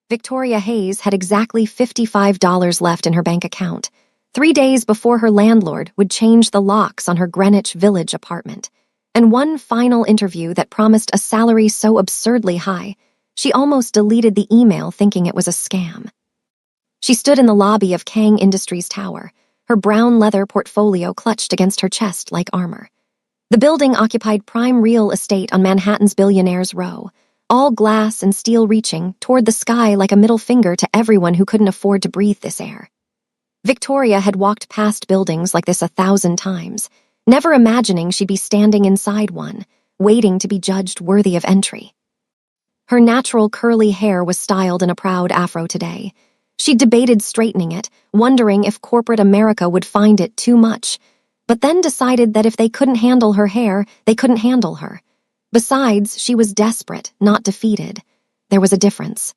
Victoria Hayes had exactly $55 left in her bank account, 3 days before her landlord would change the locks on her Greenwich Village apartment, and one final interview that promised a salary so absurdly high, she almost deleted the email thinking it was a scam. She stood in the lobby of Kang Industries Tower, her brown leather portfolio clutched against her chest like armor. The building occupied prime real estate on Manhattan's Billionaires' Row, all glass and steel reaching toward the sky like a middle finger to everyone who couldn't afford to breathe this air. Victoria had walked past buildings like this 1,000 times, never imagining she'd be standing inside one, waiting to be judged worthy of entry. Her natural curly hair was styled in a proud afro today. She debated straightening it, wondering if corporate America would find it too much, but then decided that if they couldn't handle her hair, they couldn't handle her. Besides, she was desperate, not defeated. There was a difference.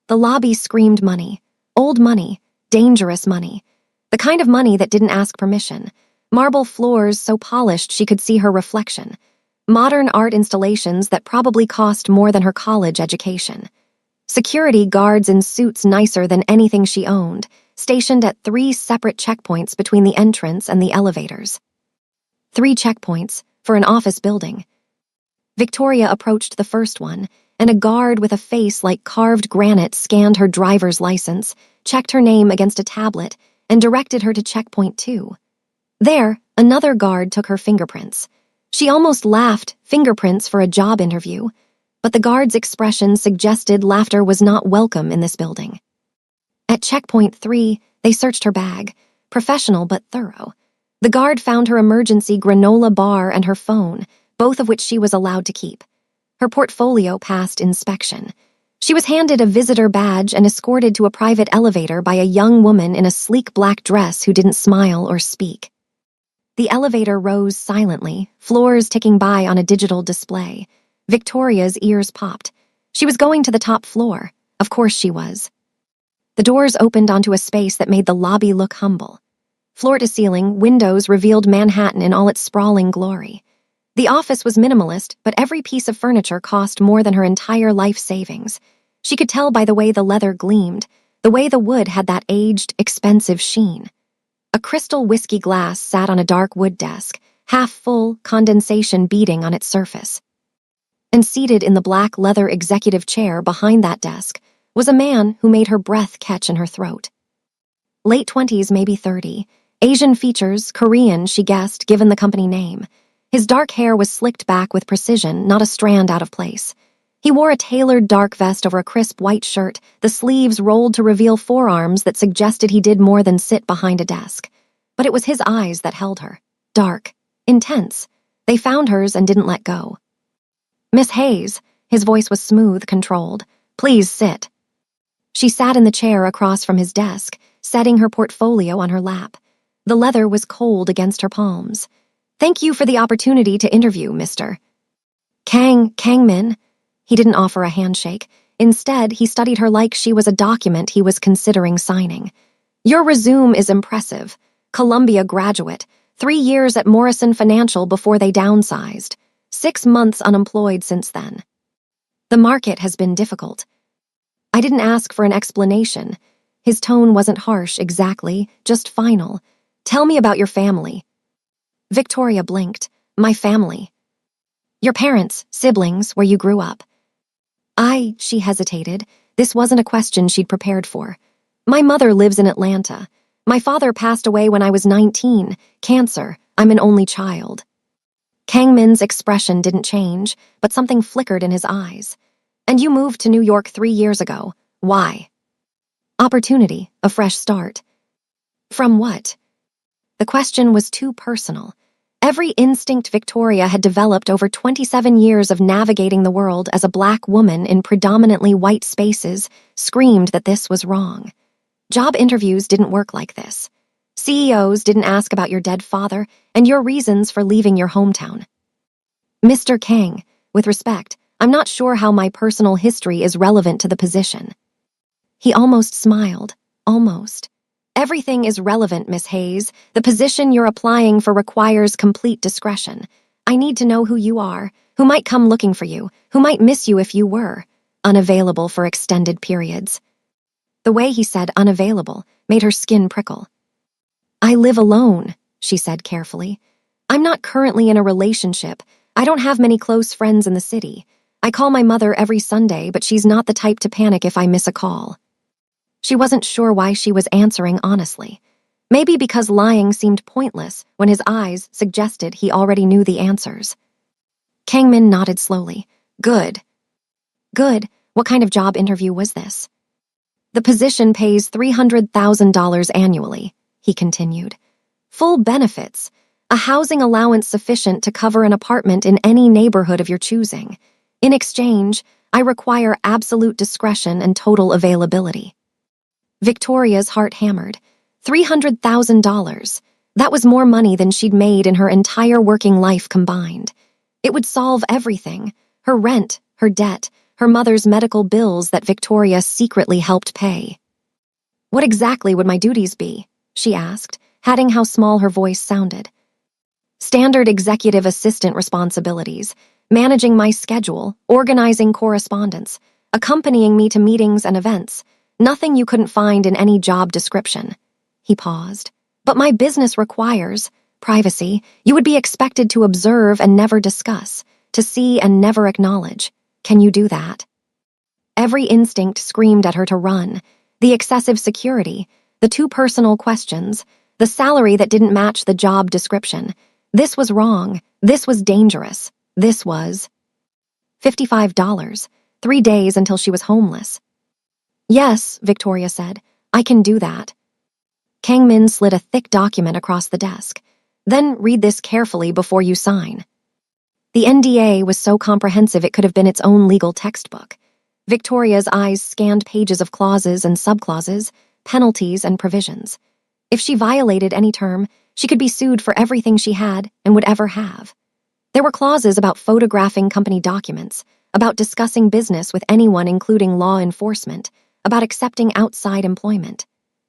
The lobby screamed money, old money, dangerous money, the kind of money that didn't ask permission, marble floors so polished she could see her reflection, modern art installations that probably cost more than her college education, security guards in suits nicer than anything she owned, stationed at 3 separate checkpoints between the entrance and the elevators. 3 checkpoints for an office building. Victoria approached the first one, and a guard with a face like carved granite scanned her driver's license, checked her name against a tablet, and directed her to checkpoint 2. There, another guard took her fingerprints. She almost laughed, fingerprints for a job interview, but the guard's expression suggested laughter was not welcome in this building. At checkpoint 3, they searched her bag, professional but thorough. The guard found her emergency granola bar and her phone, both of which she was allowed to keep. Her portfolio passed inspection. She was handed a visitor badge and escorted to a private elevator by a young woman in a sleek black dress who didn't smile or speak. The elevator rose silently, floors ticking by on a digital display. Victoria's ears popped. She was going to the top floor. Of course she was. The doors opened onto a space that made the lobby look humble. Floor to ceiling, windows revealed Manhattan in all its sprawling glory. The office was minimalist, but every piece of furniture cost more than her entire life savings. She could tell by the way the leather gleamed, the way the wood had that aged, expensive sheen. A crystal whiskey glass sat on a dark wood desk, half full, condensation beading on its surface. And seated in the black leather executive chair behind that desk was a man who made her breath catch in her throat. Late 20s, maybe 30. Asian features, Korean, she guessed, given the company name. His dark hair was slicked back with precision, not a strand out of place. He wore a tailored dark vest over a crisp white shirt, the sleeves rolled to reveal forearms that suggested he did more than sit behind a desk. But it was his eyes that held her. Dark. Intense. They found hers and didn't let go. "Miss Hayes," his voice was smooth, controlled. "Please sit." She sat in the chair across from his desk, setting her portfolio on her lap. The leather was cold against her palms. "Thank you for the opportunity to interview, Mr. Kangmin." He didn't offer a handshake. Instead, he studied her like she was a document he was considering signing. "Your resume is impressive. Columbia graduate, 3 years at Morrison Financial before they downsized. 6 months unemployed since then. The market has been difficult." I didn't ask for an explanation. His tone wasn't harsh exactly, just final. "Tell me about your family." Victoria blinked. "My family." "Your parents, siblings, where you grew up." She hesitated. This wasn't a question she'd prepared for. "My mother lives in Atlanta. My father passed away when I was 19. Cancer. I'm an only child." Kangmin's expression didn't change, but something flickered in his eyes. "And you moved to New York 3 years ago. Why?" "Opportunity. A fresh start." "From what?" The question was too personal. Every instinct Victoria had developed over 27 years of navigating the world as a black woman in predominantly white spaces screamed that this was wrong. Job interviews didn't work like this. CEOs didn't ask about your dead father and your reasons for leaving your hometown. "Mr. Kang, with respect, I'm not sure how my personal history is relevant to the position." He almost smiled. Almost. "Everything is relevant, Miss Hayes. The position you're applying for requires complete discretion. I need to know who you are, who might come looking for you, who might miss you if you were. unavailable for extended periods. The way he said unavailable made her skin prickle. I live alone, she said carefully. I'm not currently in a relationship. I don't have many close friends in the city. I call my mother every Sunday, but she's not the type to panic if I miss a call. She wasn't sure why she was answering honestly. Maybe because lying seemed pointless when his eyes suggested he already knew the answers. Kangmin nodded slowly. Good. Good. What kind of job interview was this? The position pays $300,000 annually, he continued. Full benefits, a housing allowance sufficient to cover an apartment in any neighborhood of your choosing. In exchange, I require absolute discretion and total availability. Victoria's heart hammered. $300,000. That was more money than she'd made in her entire working life combined. It would solve everything: her rent, her debt, her mother's medical bills that Victoria secretly helped pay. What exactly would my duties be? She asked, adding how small her voice sounded. Standard executive assistant responsibilities, managing my schedule, organizing correspondence, accompanying me to meetings and events. Nothing you couldn't find in any job description. He paused. But my business requires privacy. You would be expected to observe and never discuss, to see and never acknowledge. Can you do that? Every instinct screamed at her to run. The excessive security, the too personal questions, the salary that didn't match the job description. This was wrong. This was dangerous. This was $55. 3 days until she was homeless. Yes, Victoria said. I can do that. Kangmin slid a thick document across the desk. Then read this carefully before you sign. The NDA was so comprehensive it could have been its own legal textbook. Victoria's eyes scanned pages of clauses and subclauses, penalties and provisions. If she violated any term, she could be sued for everything she had and would ever have. There were clauses about photographing company documents, about discussing business with anyone including law enforcement, about accepting outside employment.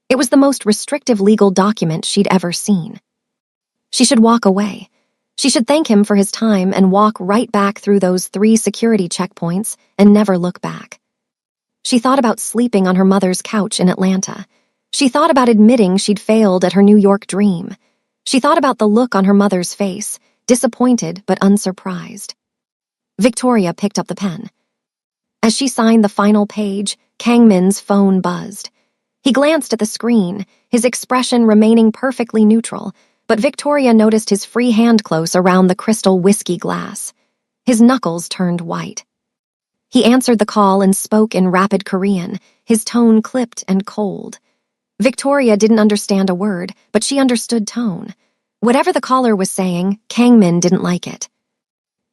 It was the most restrictive legal document she'd ever seen. She should walk away. She should thank him for his time and walk right back through those 3 security checkpoints and never look back. She thought about sleeping on her mother's couch in Atlanta. She thought about admitting she'd failed at her New York dream. She thought about the look on her mother's face, disappointed but unsurprised. Victoria picked up the pen. As she signed the final page, Kangmin's phone buzzed. He glanced at the screen, his expression remaining perfectly neutral, but Victoria noticed his free hand close around the crystal whiskey glass. His knuckles turned white. He answered the call and spoke in rapid Korean, his tone clipped and cold. Victoria didn't understand a word, but she understood tone. Whatever the caller was saying, Kangmin didn't like it.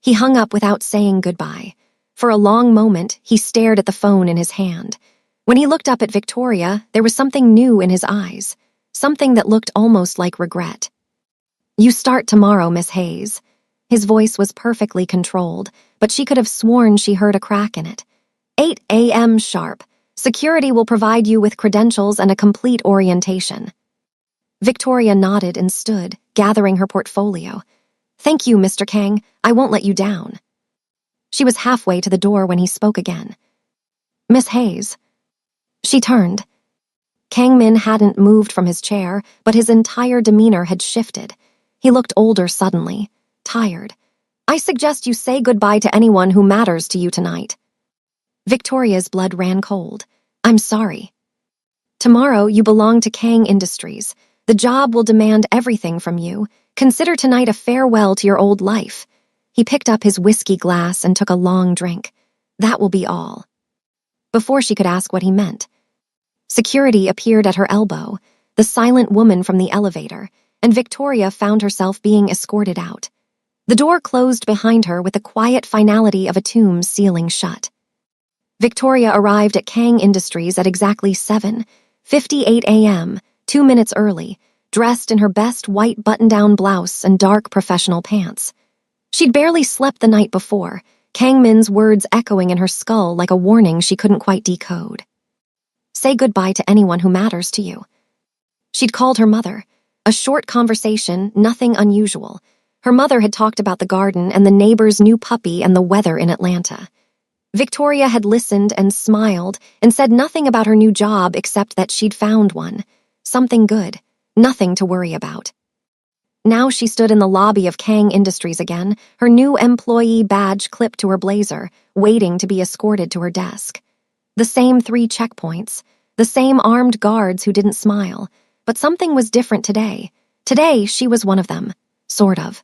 He hung up without saying goodbye. For a long moment, he stared at the phone in his hand. When he looked up at Victoria, there was something new in his eyes, something that looked almost like regret. You start tomorrow, Miss Hayes. His voice was perfectly controlled, but she could have sworn she heard a crack in it. 8 a.m. sharp. Security will provide you with credentials and a complete orientation. Victoria nodded and stood, gathering her portfolio. Thank you, Mr. Kang. I won't let you down. She was halfway to the door when he spoke again. Miss Hayes. She turned. Kangmin hadn't moved from his chair, but his entire demeanor had shifted. He looked older suddenly, tired. I suggest you say goodbye to anyone who matters to you tonight. Victoria's blood ran cold. I'm sorry. Tomorrow you belong to Kang Industries. The job will demand everything from you. Consider tonight a farewell to your old life. He picked up his whiskey glass and took a long drink. That will be all. Before she could ask what he meant, security appeared at her elbow, the silent woman from the elevator, and Victoria found herself being escorted out. The door closed behind her with the quiet finality of a tomb sealing shut. Victoria arrived at Kang Industries at exactly 7:58 a.m., 2 minutes early, dressed in her best white button-down blouse and dark professional pants. She'd barely slept the night before, Kangmin's words echoing in her skull like a warning she couldn't quite decode. Say goodbye to anyone who matters to you. She'd called her mother. A short conversation, nothing unusual. Her mother had talked about the garden and the neighbor's new puppy and the weather in Atlanta. Victoria had listened and smiled and said nothing about her new job except that she'd found one. Something good, nothing to worry about. Now she stood in the lobby of Kang Industries again, her new employee badge clipped to her blazer, waiting to be escorted to her desk. The same 3 checkpoints, the same armed guards who didn't smile, but something was different today. Today, she was one of them, sort of.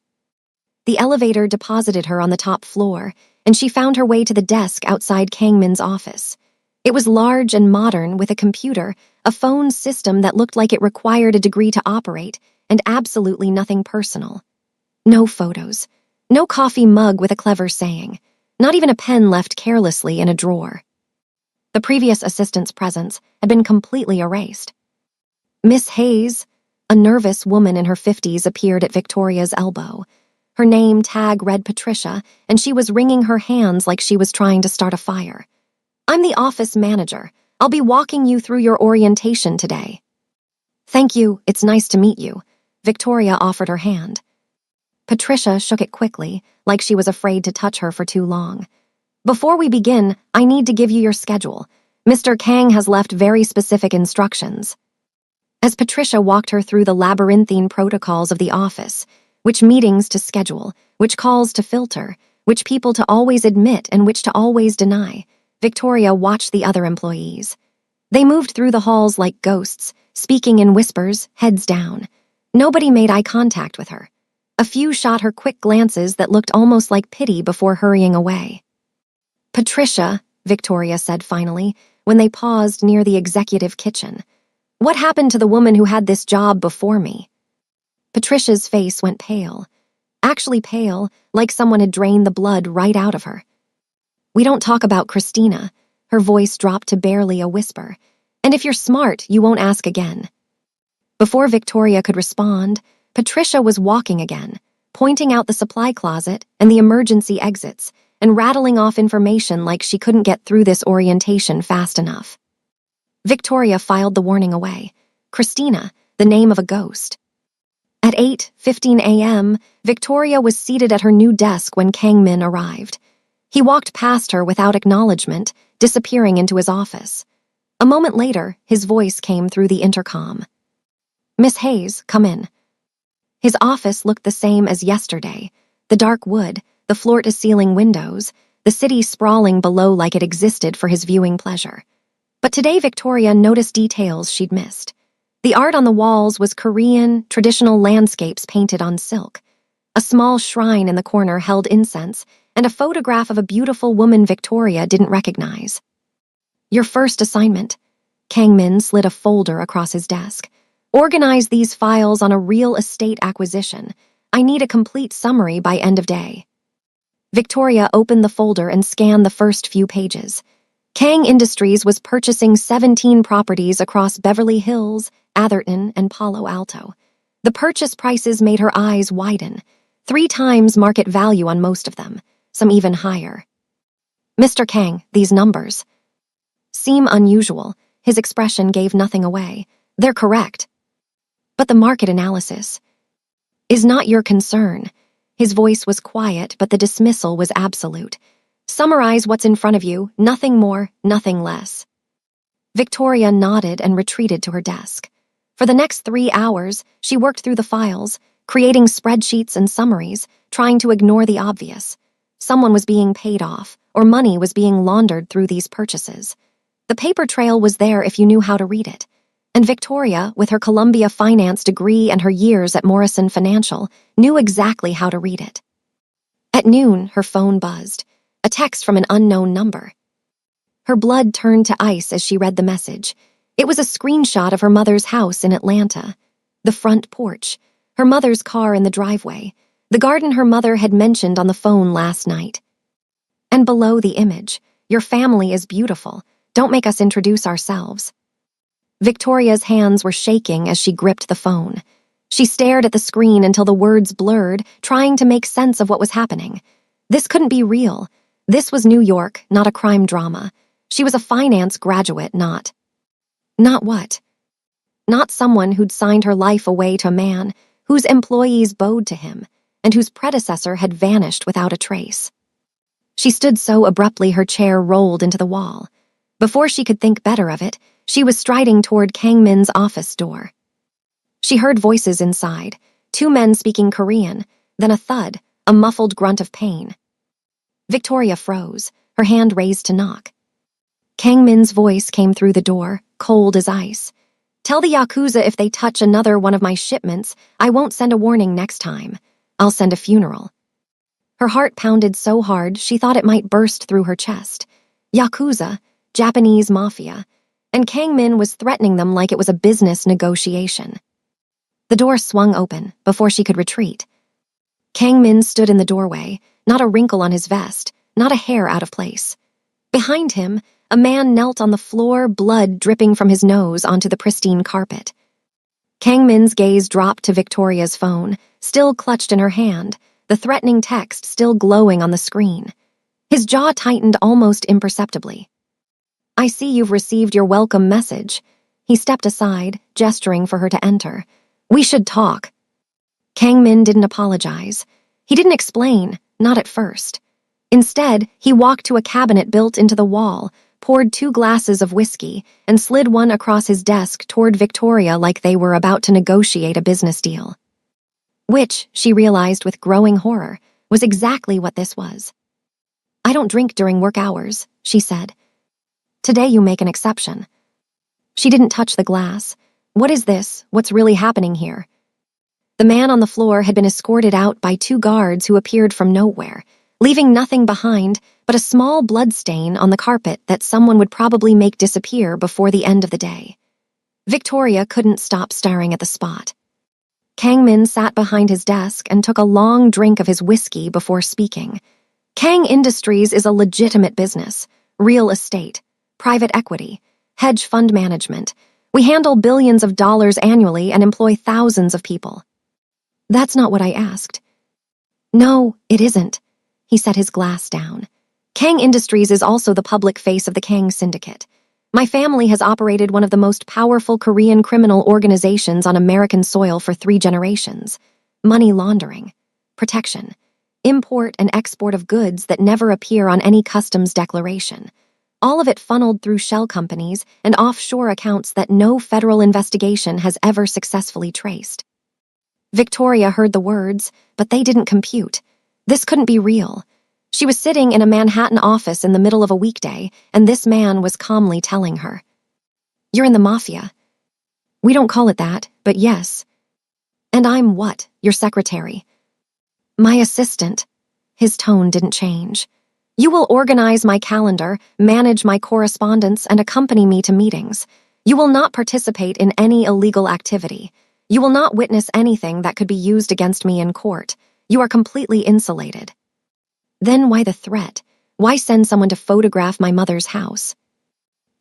The elevator deposited her on the top floor, and she found her way to the desk outside Kangmin's office. It was large and modern with a computer, a phone system that looked like it required a degree to operate, and absolutely nothing personal. No photos, no coffee mug with a clever saying, not even a pen left carelessly in a drawer. The previous assistant's presence had been completely erased. Miss Hayes, a nervous woman in her 50s, appeared at Victoria's elbow. Her name tag read Patricia, and she was wringing her hands like she was trying to start a fire. "I'm the office manager. I'll be walking you through your orientation today." "Thank you, it's nice to meet you." Victoria offered her hand. Patricia shook it quickly, like she was afraid to touch her for too long. "Before we begin, I need to give you your schedule. Mr. Kang has left very specific instructions." As Patricia walked her through the labyrinthine protocols of the office, which meetings to schedule, which calls to filter, which people to always admit and which to always deny, Victoria watched the other employees. They moved through the halls like ghosts, speaking in whispers, heads down. Nobody made eye contact with her. A few shot her quick glances that looked almost like pity before hurrying away. "Patricia," Victoria said finally, when they paused near the executive kitchen. "What happened to the woman who had this job before me?" Patricia's face went pale. Actually pale, like someone had drained the blood right out of her. "We don't talk about Christina." Her voice dropped to barely a whisper. "And if you're smart, you won't ask again." Before Victoria could respond, Patricia was walking again, pointing out the supply closet and the emergency exits, and rattling off information like she couldn't get through this orientation fast enough. Victoria filed the warning away. Christina, the name of a ghost. At 8:15 a.m., Victoria was seated at her new desk when Kangmin arrived. He walked past her without acknowledgement, disappearing into his office. A moment later, his voice came through the intercom. "Miss Hayes, come in." His office looked the same as yesterday. The dark wood, the floor-to-ceiling windows, the city sprawling below like it existed for his viewing pleasure. But today Victoria noticed details she'd missed. The art on the walls was Korean, traditional landscapes painted on silk. A small shrine in the corner held incense, and a photograph of a beautiful woman Victoria didn't recognize. "Your first assignment." Kangmin slid a folder across his desk. "Organize these files on a real estate acquisition. I need a complete summary by end of day." Victoria opened the folder and scanned the first few pages. Kang Industries was purchasing 17 properties across Beverly Hills, Atherton, and Palo Alto. The purchase prices made her eyes widen, 3 times market value on most of them, some even higher. "Mr. Kang, these numbers seem unusual." His expression gave nothing away. "They're correct. But the market analysis is not your concern." His voice was quiet, but the dismissal was absolute. "Summarize what's in front of you, nothing more, nothing less." Victoria nodded and retreated to her desk. For the next 3 hours, she worked through the files, creating spreadsheets and summaries, trying to ignore the obvious. Someone was being paid off, or money was being laundered through these purchases. The paper trail was there if you knew how to read it. And Victoria, with her Columbia finance degree and her years at Morrison Financial, knew exactly how to read it. At noon, her phone buzzed. A text from an unknown number. Her blood turned to ice as she read the message. It was a screenshot of her mother's house in Atlanta. The front porch, her mother's car in the driveway, the garden her mother had mentioned on the phone last night. And below the image, "Your family is beautiful. Don't make us introduce ourselves." Victoria's hands were shaking as she gripped the phone. She stared at the screen until the words blurred, trying to make sense of what was happening. This couldn't be real. This was New York, not a crime drama. She was a finance graduate, not what? Not someone who'd signed her life away to a man whose employees bowed to him and whose predecessor had vanished without a trace. She stood so abruptly her chair rolled into the wall. Before she could think better of it, she was striding toward Kang Min's office door. She heard voices inside, two men speaking Korean, then a thud, a muffled grunt of pain. Victoria froze, her hand raised to knock. Kang Min's voice came through the door, cold as ice. "Tell the Yakuza if they touch another one of my shipments, I won't send a warning next time. I'll send a funeral." Her heart pounded so hard she thought it might burst through her chest. Yakuza, Japanese Mafia, and Kang Min was threatening them like it was a business negotiation. The door swung open before she could retreat. Kang Min stood in the doorway, not a wrinkle on his vest, not a hair out of place. Behind him, a man knelt on the floor, blood dripping from his nose onto the pristine carpet. Kang Min's gaze dropped to Victoria's phone, still clutched in her hand, the threatening text still glowing on the screen. His jaw tightened almost imperceptibly. "I see you've received your welcome message." He stepped aside, gesturing for her to enter. "We should talk." Kang Min didn't apologize. He didn't explain, not at first. Instead, he walked to a cabinet built into the wall, poured 2 glasses of whiskey, and slid one across his desk toward Victoria like they were about to negotiate a business deal. Which, she realized with growing horror, was exactly what this was. "I don't drink during work hours," she said. "Today you make an exception." She didn't touch the glass. "What is this? What's really happening here?" The man on the floor had been escorted out by 2 guards who appeared from nowhere, leaving nothing behind but a small blood stain on the carpet that someone would probably make disappear before the end of the day. Victoria couldn't stop staring at the spot. Kang Min sat behind his desk and took a long drink of his whiskey before speaking. "Kang Industries is a legitimate business. Real estate, private equity, hedge fund management. We handle billions of dollars annually and employ thousands of people." "That's not what I asked." "No, it isn't." He set his glass down. "Kang Industries is also the public face of the Kang Syndicate. My family has operated one of the most powerful Korean criminal organizations on American soil for 3 generations. Money laundering, protection, import and export of goods that never appear on any customs declaration. All of it funneled through shell companies and offshore accounts that no federal investigation has ever successfully traced." Victoria heard the words, but they didn't compute. This couldn't be real. She was sitting in a Manhattan office in the middle of a weekday, and this man was calmly telling her, "You're in the Mafia." "We don't call it that, but yes." "And I'm what? Your secretary?" "My assistant." His tone didn't change. "You will organize my calendar, manage my correspondence, and accompany me to meetings. You will not participate in any illegal activity. You will not witness anything that could be used against me in court. You are completely insulated." "Then why the threat? Why send someone to photograph my mother's house?"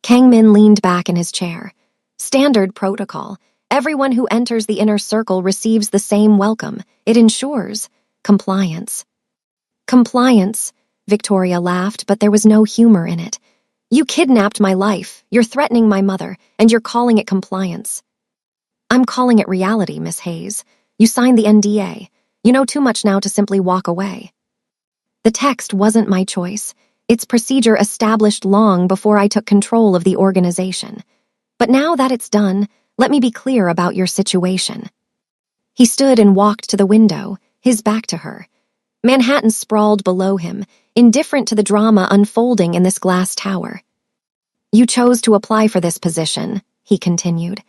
Kang Min leaned back in his chair. "Standard protocol. Everyone who enters the inner circle receives the same welcome. It ensures compliance." "Compliance?" Victoria laughed, but there was no humor in it. "You kidnapped my life, you're threatening my mother, and you're calling it compliance." "I'm calling it reality, Miss Hayes. You signed the NDA. You know too much now to simply walk away." "The text wasn't my choice. It's procedure established long before I took control of the organization. But now that it's done, let me be clear about your situation." He stood and walked to the window, his back to her. Manhattan sprawled below him, indifferent to the drama unfolding in this glass tower. "You chose to apply for this position," he continued.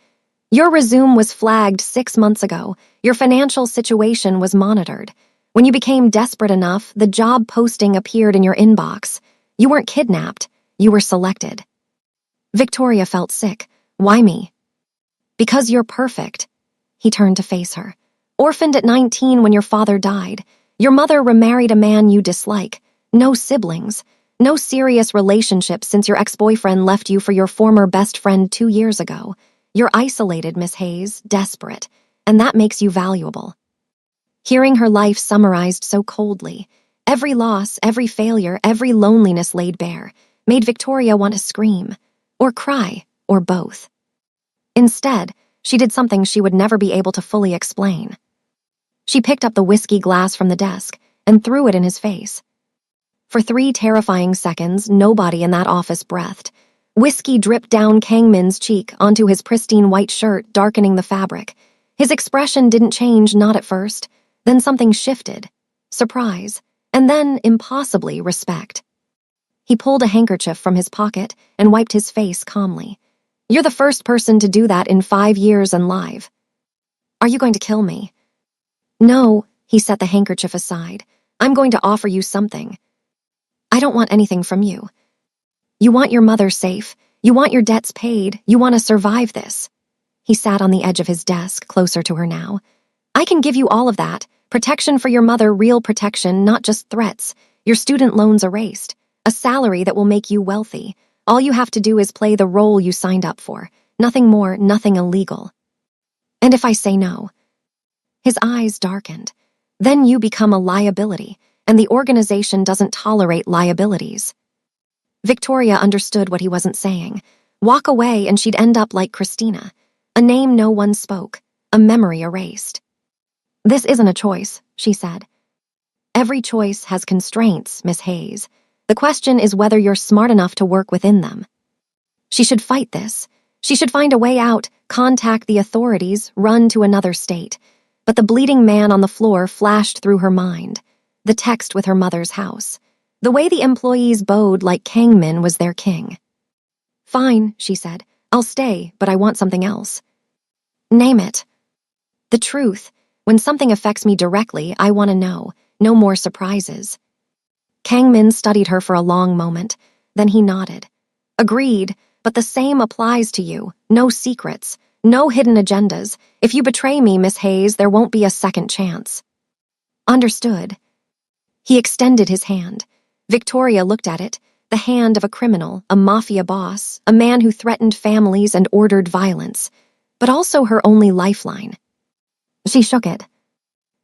"Your resume was flagged 6 months ago. Your financial situation was monitored. When you became desperate enough, the job posting appeared in your inbox. You weren't kidnapped. You were selected." Victoria felt sick. "Why me?" "Because you're perfect." He turned to face her. "Orphaned at 19 when your father died. Your mother remarried a man you dislike. No siblings. No serious relationship since your ex-boyfriend left you for your former best friend 2 years ago. You're isolated, Miss Hayes, desperate, and that makes you valuable." Hearing her life summarized so coldly, every loss, every failure, every loneliness laid bare, made Victoria want to scream, or cry, or both. Instead, she did something she would never be able to fully explain. She picked up the whiskey glass from the desk and threw it in his face. For 3 terrifying seconds, nobody in that office breathed. Whiskey dripped down Kang Min's cheek onto his pristine white shirt, darkening the fabric. His expression didn't change, not at first. Then something shifted. Surprise. And then, impossibly, respect. He pulled a handkerchief from his pocket and wiped his face calmly. "You're the first person to do that in 5 years and live. Are you going to kill me?" "No," he set the handkerchief aside. "I'm going to offer you something. I don't want anything from you. You want your mother safe. You want your debts paid. You want to survive this." He sat on the edge of his desk, closer to her now. "I can give you all of that. Protection for your mother, real protection, not just threats. Your student loans erased. A salary that will make you wealthy. All you have to do is play the role you signed up for. Nothing more, nothing illegal." "And if I say no?" His eyes darkened. "Then you become a liability, and the organization doesn't tolerate liabilities." Victoria understood what he wasn't saying. Walk away and she'd end up like Christina. A name no one spoke, a memory erased. "This isn't a choice," she said. "Every choice has constraints, Miss Hayes. The question is whether you're smart enough to work within them." She should fight this. She should find a way out, contact the authorities, run to another state. But the bleeding man on the floor flashed through her mind. The text with her mother's house. The way the employees bowed like Kang Min was their king. "Fine," she said. "I'll stay, but I want something else." "Name it." "The truth. When something affects me directly, I want to know. No more surprises." Kang Min studied her for a long moment. Then he nodded. "Agreed, but the same applies to you. No secrets. No hidden agendas. If you betray me, Miss Hayes, there won't be a second chance." "Understood." He extended his hand. Victoria looked at it, the hand of a criminal, a mafia boss, a man who threatened families and ordered violence, but also her only lifeline. She shook it.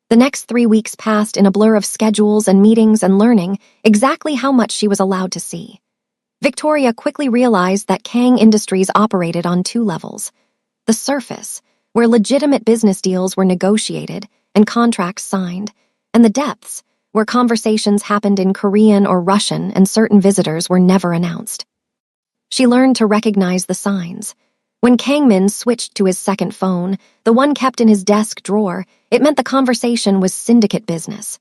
The next 3 weeks passed in a blur of schedules and meetings and learning exactly how much she was allowed to see. Victoria quickly realized that Kang Industries operated on 2 levels. The surface, where legitimate business deals were negotiated and contracts signed, and the depths, where conversations happened in Korean or Russian and certain visitors were never announced. She learned to recognize the signs. When Kang Min switched to his second phone, the one kept in his desk drawer, it meant the conversation was syndicate business.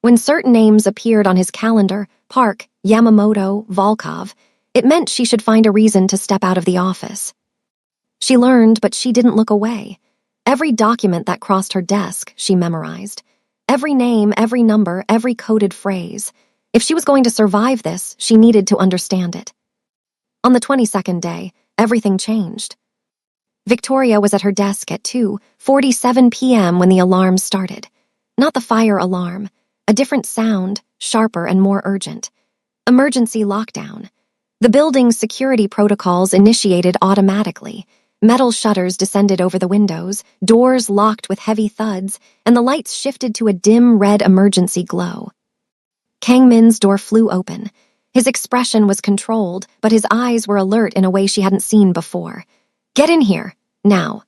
When certain names appeared on his calendar, Park, Yamamoto, Volkov, it meant she should find a reason to step out of the office. She learned, but she didn't look away. Every document that crossed her desk, she memorized. Every name, every number, every coded phrase. If she was going to survive this, she needed to understand it. On the 22nd day, everything changed. Victoria was at her desk at 2:47 p.m. when the alarm started. Not the fire alarm, a different sound, sharper and more urgent. Emergency lockdown. The building's security protocols initiated automatically. Metal shutters descended over the windows, doors locked with heavy thuds, and the lights shifted to a dim red emergency glow. Kang Min's door flew open. His expression was controlled, but his eyes were alert in a way she hadn't seen before. "Get in here, now."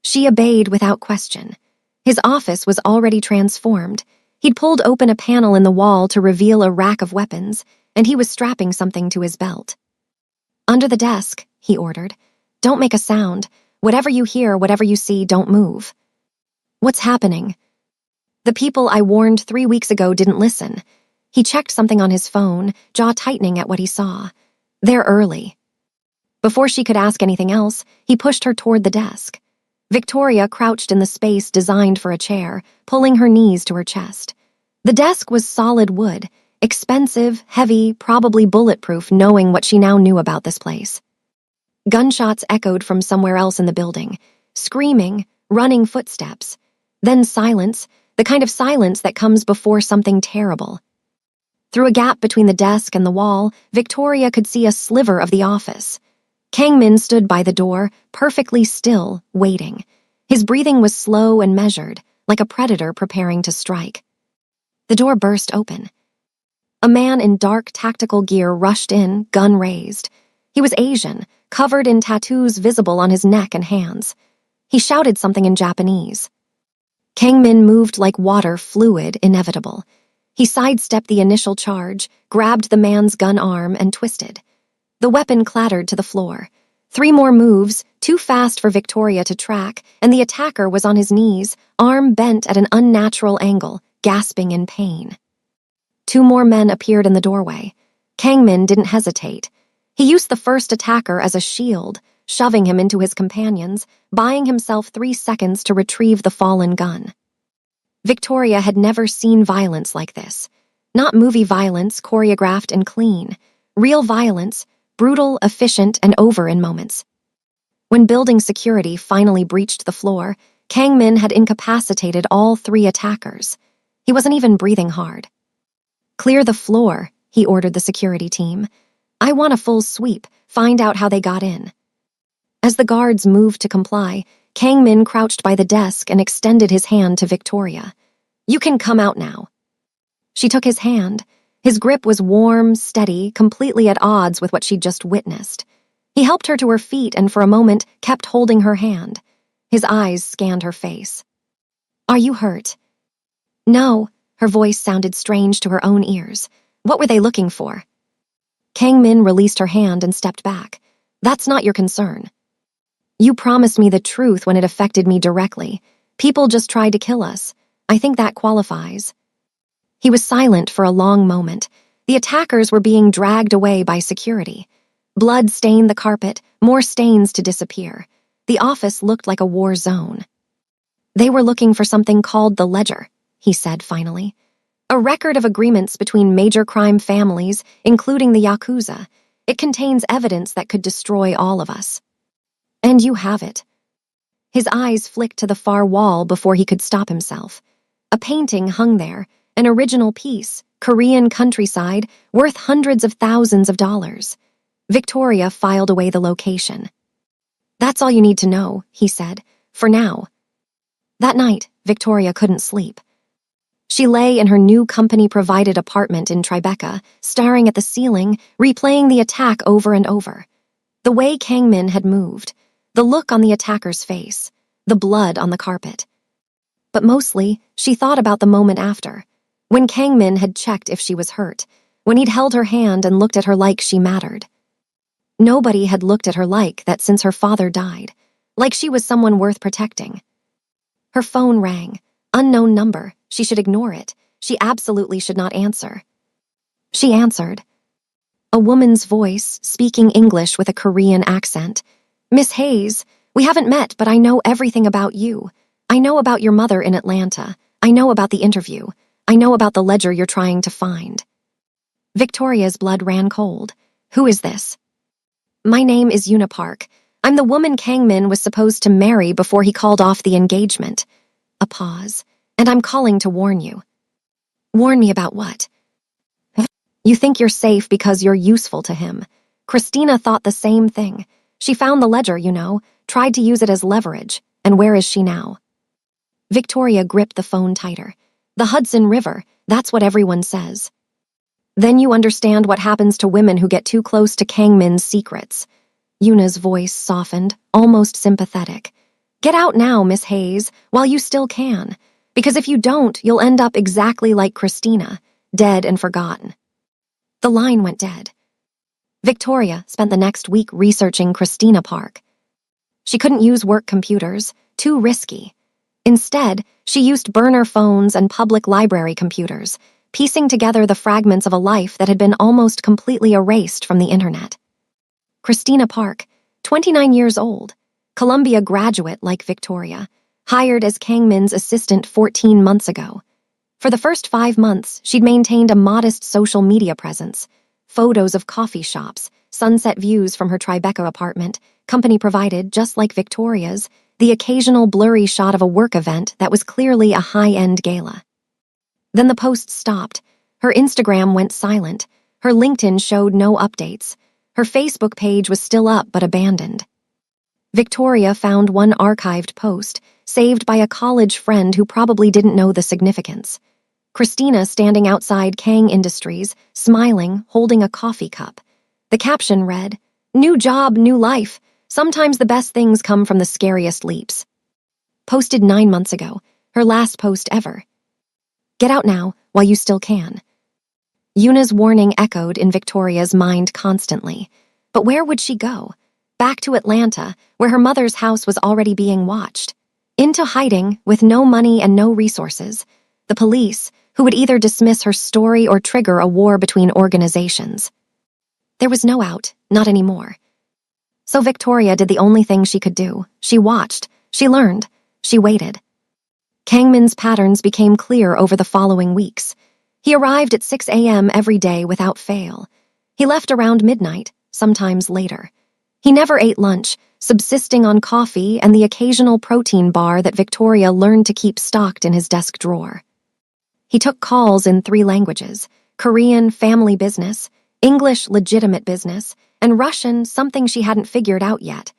She obeyed without question. His office was already transformed. He'd pulled open a panel in the wall to reveal a rack of weapons, and he was strapping something to his belt. "Under the desk," he ordered. "Don't make a sound. Whatever you hear, whatever you see, don't move." "What's happening?" "The people I warned 3 weeks ago didn't listen." He checked something on his phone, jaw tightening at what he saw. "They're early." Before she could ask anything else, he pushed her toward the desk. Victoria crouched in the space designed for a chair, pulling her knees to her chest. The desk was solid wood, expensive, heavy, probably bulletproof, knowing what she now knew about this place. Gunshots echoed from somewhere else in the building. Screaming, running footsteps. Then silence, the kind of silence that comes before something terrible. Through a gap between the desk and the wall, Victoria could see a sliver of the office. Kang Min stood by the door, perfectly still, waiting. His breathing was slow and measured, like a predator preparing to strike. The door burst open. A man in dark tactical gear rushed in, gun raised. He was Asian, covered in tattoos visible on his neck and hands. He shouted something in Japanese. Kang Min moved like water, fluid, inevitable. He sidestepped the initial charge, grabbed the man's gun arm, and twisted. The weapon clattered to the floor. 3 more moves, too fast for Victoria to track, and the attacker was on his knees, arm bent at an unnatural angle, gasping in pain. 2 more men appeared in the doorway. Kang Min didn't hesitate. He used the first attacker as a shield, shoving him into his companions, buying himself 3 seconds to retrieve the fallen gun. Victoria had never seen violence like this. Not movie violence, choreographed and clean. Real violence, brutal, efficient, and over in moments. When building security finally breached the floor, Kang Min had incapacitated all 3 attackers. He wasn't even breathing hard. "Clear the floor," he ordered the security team. "I want a full sweep, find out how they got in." As the guards moved to comply, Kang Min crouched by the desk and extended his hand to Victoria. "You can come out now." She took his hand. His grip was warm, steady, completely at odds with what she'd just witnessed. He helped her to her feet and for a moment kept holding her hand. His eyes scanned her face. "Are you hurt?" "No." Her voice sounded strange to her own ears. What were they looking for? Kang Min released her hand and stepped back. "That's not your concern. You promised me the truth when it affected me directly. People just tried to kill us. I think that qualifies." He was silent for a long moment. The attackers were being dragged away by security. Blood stained the carpet, more stains to disappear. The office looked like a war zone. "They were looking for something called the Ledger," he said finally. "A record of agreements between major crime families, including the Yakuza. It contains evidence that could destroy all of us. And you have it." His eyes flicked to the far wall before he could stop himself. A painting hung there, an original piece, Korean countryside, worth hundreds of thousands of dollars. Victoria filed away the location. "That's all you need to know," he said, "for now." That night, Victoria couldn't sleep. She lay in her new company-provided apartment in Tribeca, staring at the ceiling, replaying the attack over and over. The way Kang Min had moved, the look on the attacker's face, the blood on the carpet. But mostly, she thought about the moment after, when Kang Min had checked if she was hurt, when he'd held her hand and looked at her like she mattered. Nobody had looked at her like that since her father died, like she was someone worth protecting. Her phone rang. Unknown number. She should ignore it. She absolutely should not answer. She answered. A woman's voice, speaking English with a Korean accent. "Miss Hayes, we haven't met, but I know everything about you. I know about your mother in Atlanta. I know about the interview. I know about the ledger you're trying to find." Victoria's blood ran cold. "Who is this?" "My name is Una Park. I'm the woman Kang Min was supposed to marry before he called off the engagement." A pause. "And I'm calling to warn you." "Warn me about what?" "You think you're safe because you're useful to him. Christina thought the same thing. She found the ledger, you know, tried to use it as leverage. And where is she now?" Victoria gripped the phone tighter. "The Hudson River, that's what everyone says." "Then you understand what happens to women who get too close to Kang Min's secrets." Yuna's voice softened, almost sympathetic. "Get out now, Miss Hayes, while you still can. Because if you don't, you'll end up exactly like Christina, dead and forgotten." The line went dead. Victoria spent the next week researching Christina Park. She couldn't use work computers, too risky. Instead, she used burner phones and public library computers, piecing together the fragments of a life that had been almost completely erased from the internet. Christina Park, 29 years old, Columbia graduate like Victoria, hired as Kang Min's assistant 14 months ago. For the first 5 months, she'd maintained a modest social media presence, photos of coffee shops, sunset views from her Tribeca apartment, company provided just like Victoria's, the occasional blurry shot of a work event that was clearly a high-end gala. Then the posts stopped. Her Instagram went silent. Her LinkedIn showed no updates. Her Facebook page was still up but abandoned. Victoria found one archived post, saved by a college friend who probably didn't know the significance. Christina standing outside Kang Industries, smiling, holding a coffee cup. The caption read, "New job, new life. Sometimes the best things come from the scariest leaps." Posted 9 months ago, her last post ever. "Get out now, while you still can. Yuna's warning echoed in Victoria's mind constantly. But where would she go? Back to Atlanta, where her mother's house was already being watched. Into hiding, with no money and no resources. The police, who would either dismiss her story or trigger a war between organizations. There was no out, not anymore. So Victoria did the only thing she could do. She watched, she learned, she waited. Kangmin's patterns became clear over the following weeks. He arrived at 6 a.m. every day without fail. He left around midnight, sometimes later. He never ate lunch, subsisting on coffee and the occasional protein bar that Victoria learned to keep stocked in his desk drawer. He took calls in 3 languages: Korean, family business; English, legitimate business; and Russian, something she hadn't figured out yet.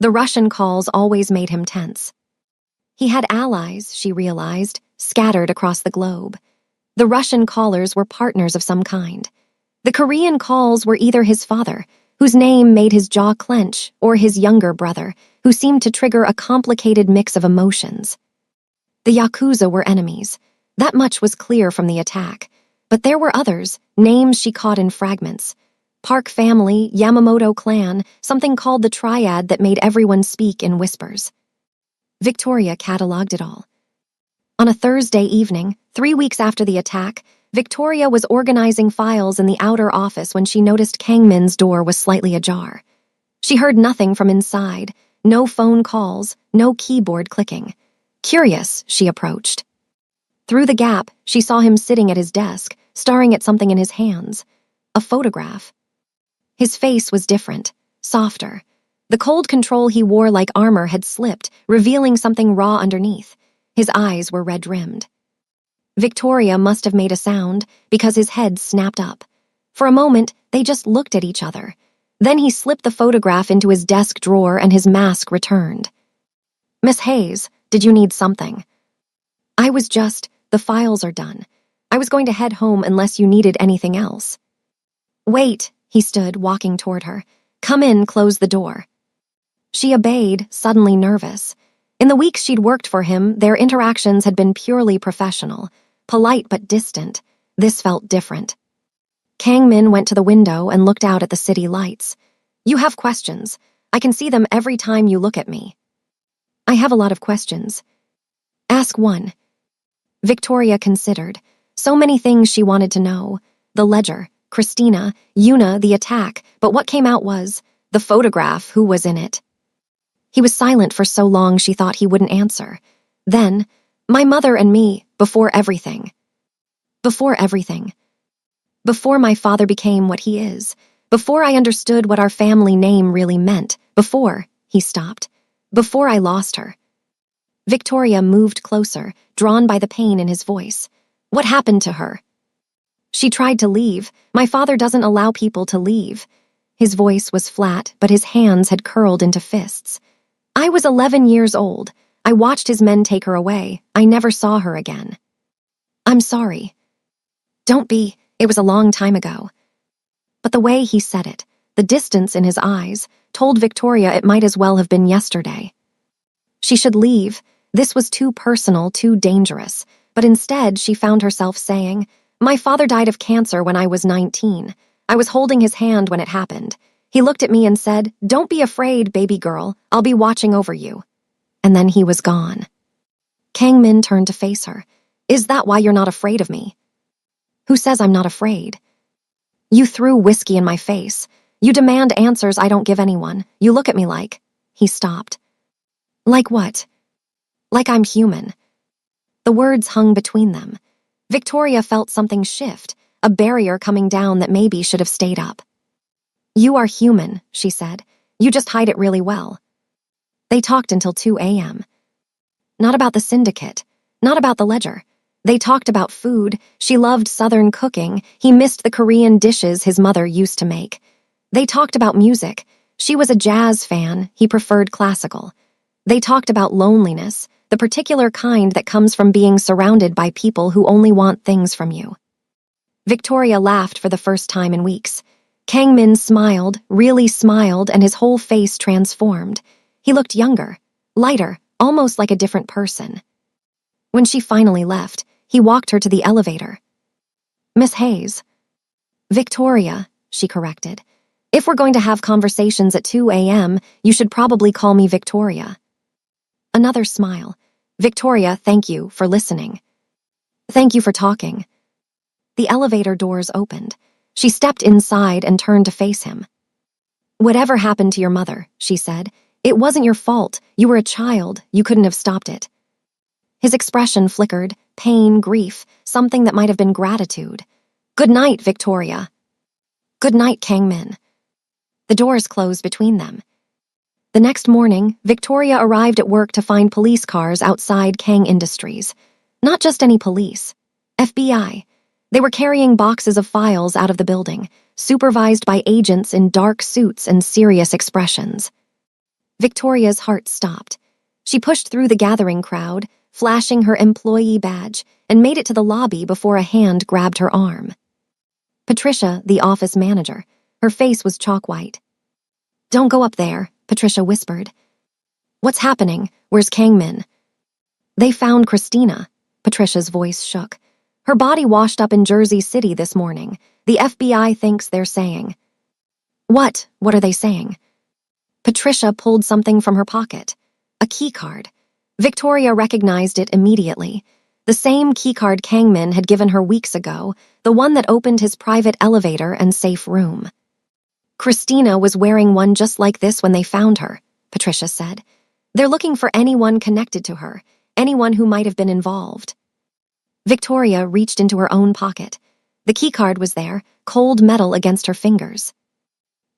The Russian calls always made him tense. He had allies, she realized, scattered across the globe. The Russian callers were partners of some kind. The Korean calls were either his father, whose name made his jaw clench, or his younger brother, who seemed to trigger a complicated mix of emotions. The Yakuza were enemies. That much was clear from the attack. But there were others, names she caught in fragments. Park family, Yamamoto clan, something called the Triad that made everyone speak in whispers. Victoria cataloged it all. On a Thursday evening, 3 weeks after the attack, Victoria was organizing files in the outer office when she noticed Kangmin's door was slightly ajar. She heard nothing from inside, no phone calls, no keyboard clicking. Curious, she approached. Through the gap, she saw him sitting at his desk, staring at something in his hands. A photograph. His face was different, softer. The cold control he wore like armor had slipped, revealing something raw underneath. His eyes were red-rimmed. Victoria must have made a sound because his head snapped up. For a moment, they just looked at each other. Then he slipped the photograph into his desk drawer and his mask returned. "Miss Hayes, did you need something?" The files are done. I was going to head home unless you needed anything else." "Wait," he stood, walking toward her. "Come in, close the door." She obeyed, suddenly nervous. In the weeks she'd worked for him, their interactions had been purely professional, polite but distant. This felt different. Kangmin went to the window and looked out at the city lights. "You have questions. I can see them every time you look at me." "I have a lot of questions." "Ask one." Victoria considered. So many things she wanted to know. The ledger, Christina, Yuna, the attack, but what came out was, the photograph, who was in it. He was silent for so long she thought he wouldn't answer. Then, "My mother and me, before everything." Before everything. Before my father became what he is. Before I understood what our family name really meant. Before, he stopped. Before I lost her. Victoria moved closer, drawn by the pain in his voice. "What happened to her?" "She tried to leave. My father doesn't allow people to leave." His voice was flat, but his hands had curled into fists. "I was 11 years old. I watched his men take her away. I never saw her again." "I'm sorry." "Don't be. It was a long time ago." But the way he said it, the distance in his eyes, told Victoria it might as well have been yesterday. She should leave. This was too personal, too dangerous. But instead, she found herself saying, "My father died of cancer when I was 19. I was holding his hand when it happened. He looked at me and said, 'Don't be afraid, baby girl. I'll be watching over you.' And then he was gone." Kangmin turned to face her. "Is that why you're not afraid of me?" "Who says I'm not afraid?" "You threw whiskey in my face. You demand answers I don't give anyone. You look at me like..." He stopped. "Like what?" "Like I'm human." The words hung between them. Victoria felt something shift, a barrier coming down that maybe should have stayed up. "You are human," she said. "You just hide it really well." They talked until 2 a.m. Not about the syndicate, not about the ledger. They talked about food. She loved Southern cooking. He missed the Korean dishes his mother used to make. They talked about music. She was a jazz fan. He preferred classical. They talked about loneliness, the particular kind that comes from being surrounded by people who only want things from you. Victoria laughed for the first time in weeks. Kangmin smiled, really smiled, and his whole face transformed. He looked younger, lighter, almost like a different person. When she finally left, he walked her to the elevator. Miss Hayes. Victoria, she corrected. If we're going to have conversations at 2 a.m., you should probably call me Victoria. Another smile. Victoria, thank you for listening. Thank you for talking. The elevator doors opened. She stepped inside and turned to face him. Whatever happened to your mother, she said. It wasn't your fault. You were a child. You couldn't have stopped it. His expression flickered, pain, grief, something that might have been gratitude. Good night, Victoria. Good night, Kang-min. The doors closed between them. The next morning, Victoria arrived at work to find police cars outside Kang Industries. Not just any police. FBI. They were carrying boxes of files out of the building, supervised by agents in dark suits and serious expressions. Victoria's heart stopped. She pushed through the gathering crowd, flashing her employee badge, and made it to the lobby before a hand grabbed her arm. Patricia, the office manager. Her face was chalk white. Don't go up there, Patricia whispered. What's happening? Where's Kang-min? They found Christina. Patricia's voice shook. Her body washed up in Jersey City this morning. The FBI thinks they're saying. What? What are they saying? Patricia pulled something from her pocket. A keycard. Victoria recognized it immediately. The same keycard Kang-min had given her weeks ago, the one that opened his private elevator and safe room. Christina was wearing one just like this when they found her, Patricia said. They're looking for anyone connected to her, anyone who might have been involved. Victoria reached into her own pocket. The keycard was there, cold metal against her fingers.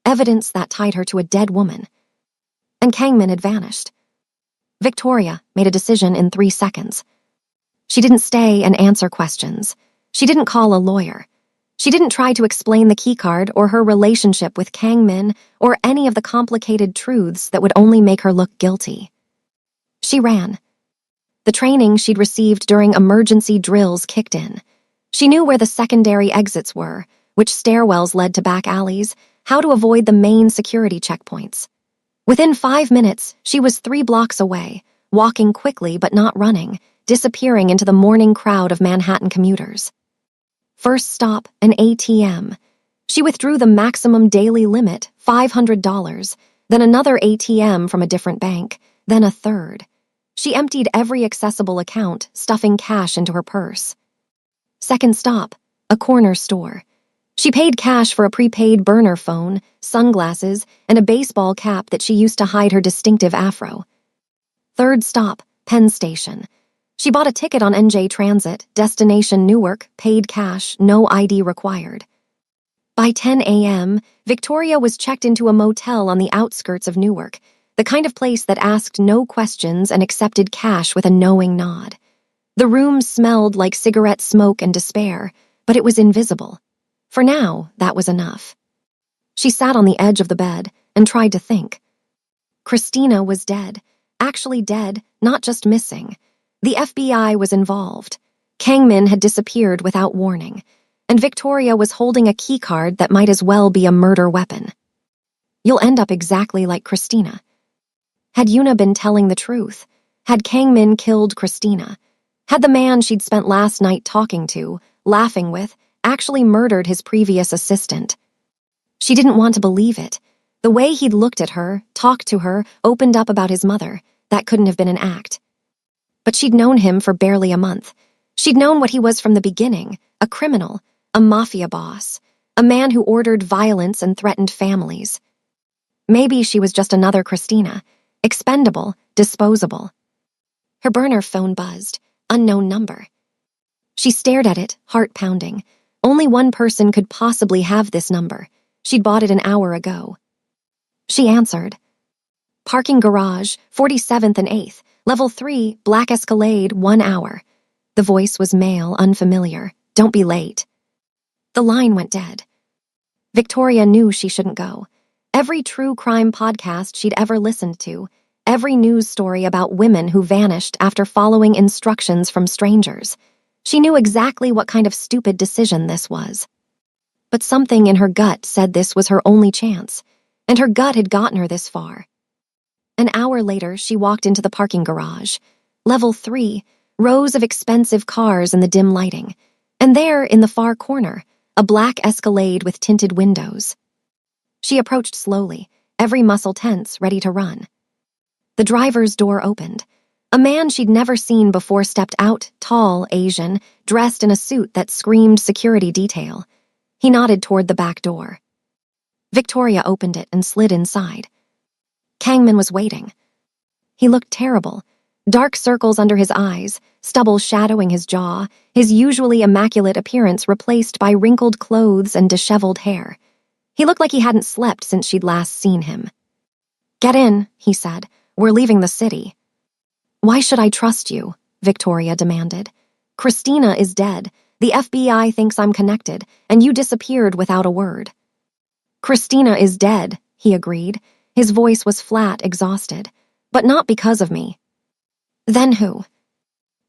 Evidence that tied her to a dead woman. And Kang-min had vanished. Victoria made a decision in 3 seconds. She didn't stay and answer questions. She didn't call a lawyer. She didn't try to explain the keycard or her relationship with Kang-min or any of the complicated truths that would only make her look guilty. She ran. The training she'd received during emergency drills kicked in. She knew where the secondary exits were, which stairwells led to back alleys, how to avoid the main security checkpoints. Within 5 minutes, she was 3 blocks away, walking quickly but not running, disappearing into the morning crowd of Manhattan commuters. First stop, an ATM. She withdrew the maximum daily limit, $500, then another ATM from a different bank, then a third. She emptied every accessible account, stuffing cash into her purse. Second stop, a corner store. She paid cash for a prepaid burner phone, sunglasses, and a baseball cap that she used to hide her distinctive afro. Third stop, Penn Station. She bought a ticket on NJ Transit, destination Newark, paid cash, no ID required. By 10 a.m., Victoria was checked into a motel on the outskirts of Newark, the kind of place that asked no questions and accepted cash with a knowing nod. The room smelled like cigarette smoke and despair, but it was invisible. For now, that was enough. She sat on the edge of the bed and tried to think. Christina was dead, actually dead, not just missing. The FBI was involved. Kang-min had disappeared without warning, and Victoria was holding a keycard that might as well be a murder weapon. You'll end up exactly like Christina. Had Yuna been telling the truth? Had Kang-min killed Christina? Had the man she'd spent last night talking to, laughing with, actually murdered his previous assistant? She didn't want to believe it. The way he'd looked at her, talked to her, opened up about his mother, that couldn't have been an act. But she'd known him for barely a month. She'd known what he was from the beginning, a criminal, a mafia boss, a man who ordered violence and threatened families. Maybe she was just another Christina, expendable, disposable. Her burner phone buzzed, unknown number. She stared at it, heart pounding. Only one person could possibly have this number. She'd bought it an hour ago. She answered. Parking garage, 47th and 8th. Level 3, Black Escalade, 1 hour. The voice was male, unfamiliar. Don't be late. The line went dead. Victoria knew she shouldn't go. Every true crime podcast she'd ever listened to, every news story about women who vanished after following instructions from strangers. She knew exactly what kind of stupid decision this was. But something in her gut said this was her only chance, and her gut had gotten her this far. An hour later, she walked into the parking garage. Level 3, rows of expensive cars in the dim lighting. And there, in the far corner, a black Escalade with tinted windows. She approached slowly, every muscle tense, ready to run. The driver's door opened. A man she'd never seen before stepped out, tall, Asian, dressed in a suit that screamed security detail. He nodded toward the back door. Victoria opened it and slid inside. Kangmin was waiting. He looked terrible. Dark circles under his eyes, stubble shadowing his jaw, his usually immaculate appearance replaced by wrinkled clothes and disheveled hair. He looked like he hadn't slept since she'd last seen him. "Get in," he said. "We're leaving the city." "Why should I trust you?" Victoria demanded. "Christina is dead. The FBI thinks I'm connected, and you disappeared without a word." "Christina is dead," he agreed. His voice was flat, exhausted. "But not because of me." "Then who?"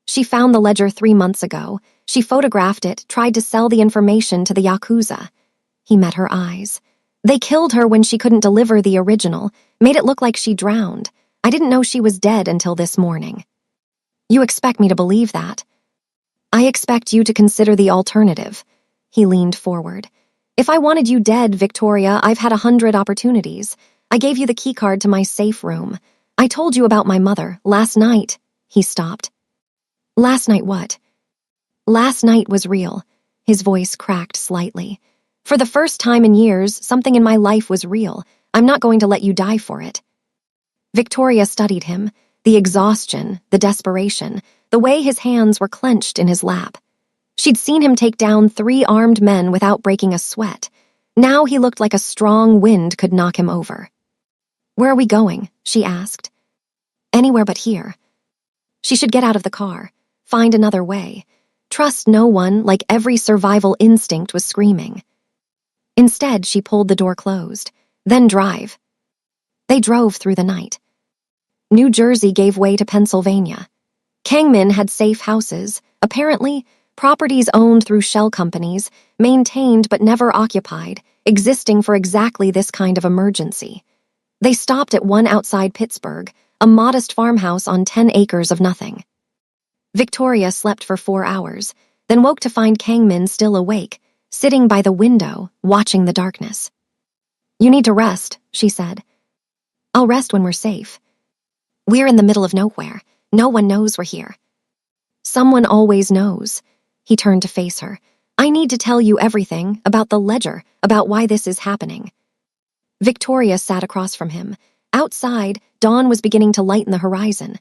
"She found the ledger 3 months ago. She photographed it, tried to sell the information to the Yakuza." He met her eyes. "They killed her when she couldn't deliver the original, made it look like she drowned. I didn't know she was dead until this morning." "You expect me to believe that?" "I expect you to consider the alternative." He leaned forward. "If I wanted you dead, Victoria, I've had 100 opportunities. I gave you the keycard to my safe room. I told you about my mother, last night." He stopped. "Last night what?" "Last night was real." His voice cracked slightly. "For the first time in years, something in my life was real. I'm not going to let you die for it." Victoria studied him, the exhaustion, the desperation, the way his hands were clenched in his lap. She'd seen him take down 3 armed men without breaking a sweat. Now he looked like a strong wind could knock him over. "Where are we going?" she asked. "Anywhere but here." She should get out of the car, find another way. Trust no one, like every survival instinct was screaming. Instead, she pulled the door closed. "Then drive." They drove through the night. New Jersey gave way to Pennsylvania. Kangmin had safe houses, apparently properties owned through shell companies, maintained but never occupied, existing for exactly this kind of emergency. They stopped at one outside Pittsburgh, a modest farmhouse on 10 acres of nothing. Victoria slept for 4 hours, then woke to find Kangmin still awake, sitting by the window, watching the darkness. "You need to rest," she said. "I'll rest when we're safe." "We're in the middle of nowhere. No one knows we're here." "Someone always knows." He turned to face her. "I need to tell you everything, about the ledger, about why this is happening." Victoria sat across from him. Outside, dawn was beginning to lighten the horizon.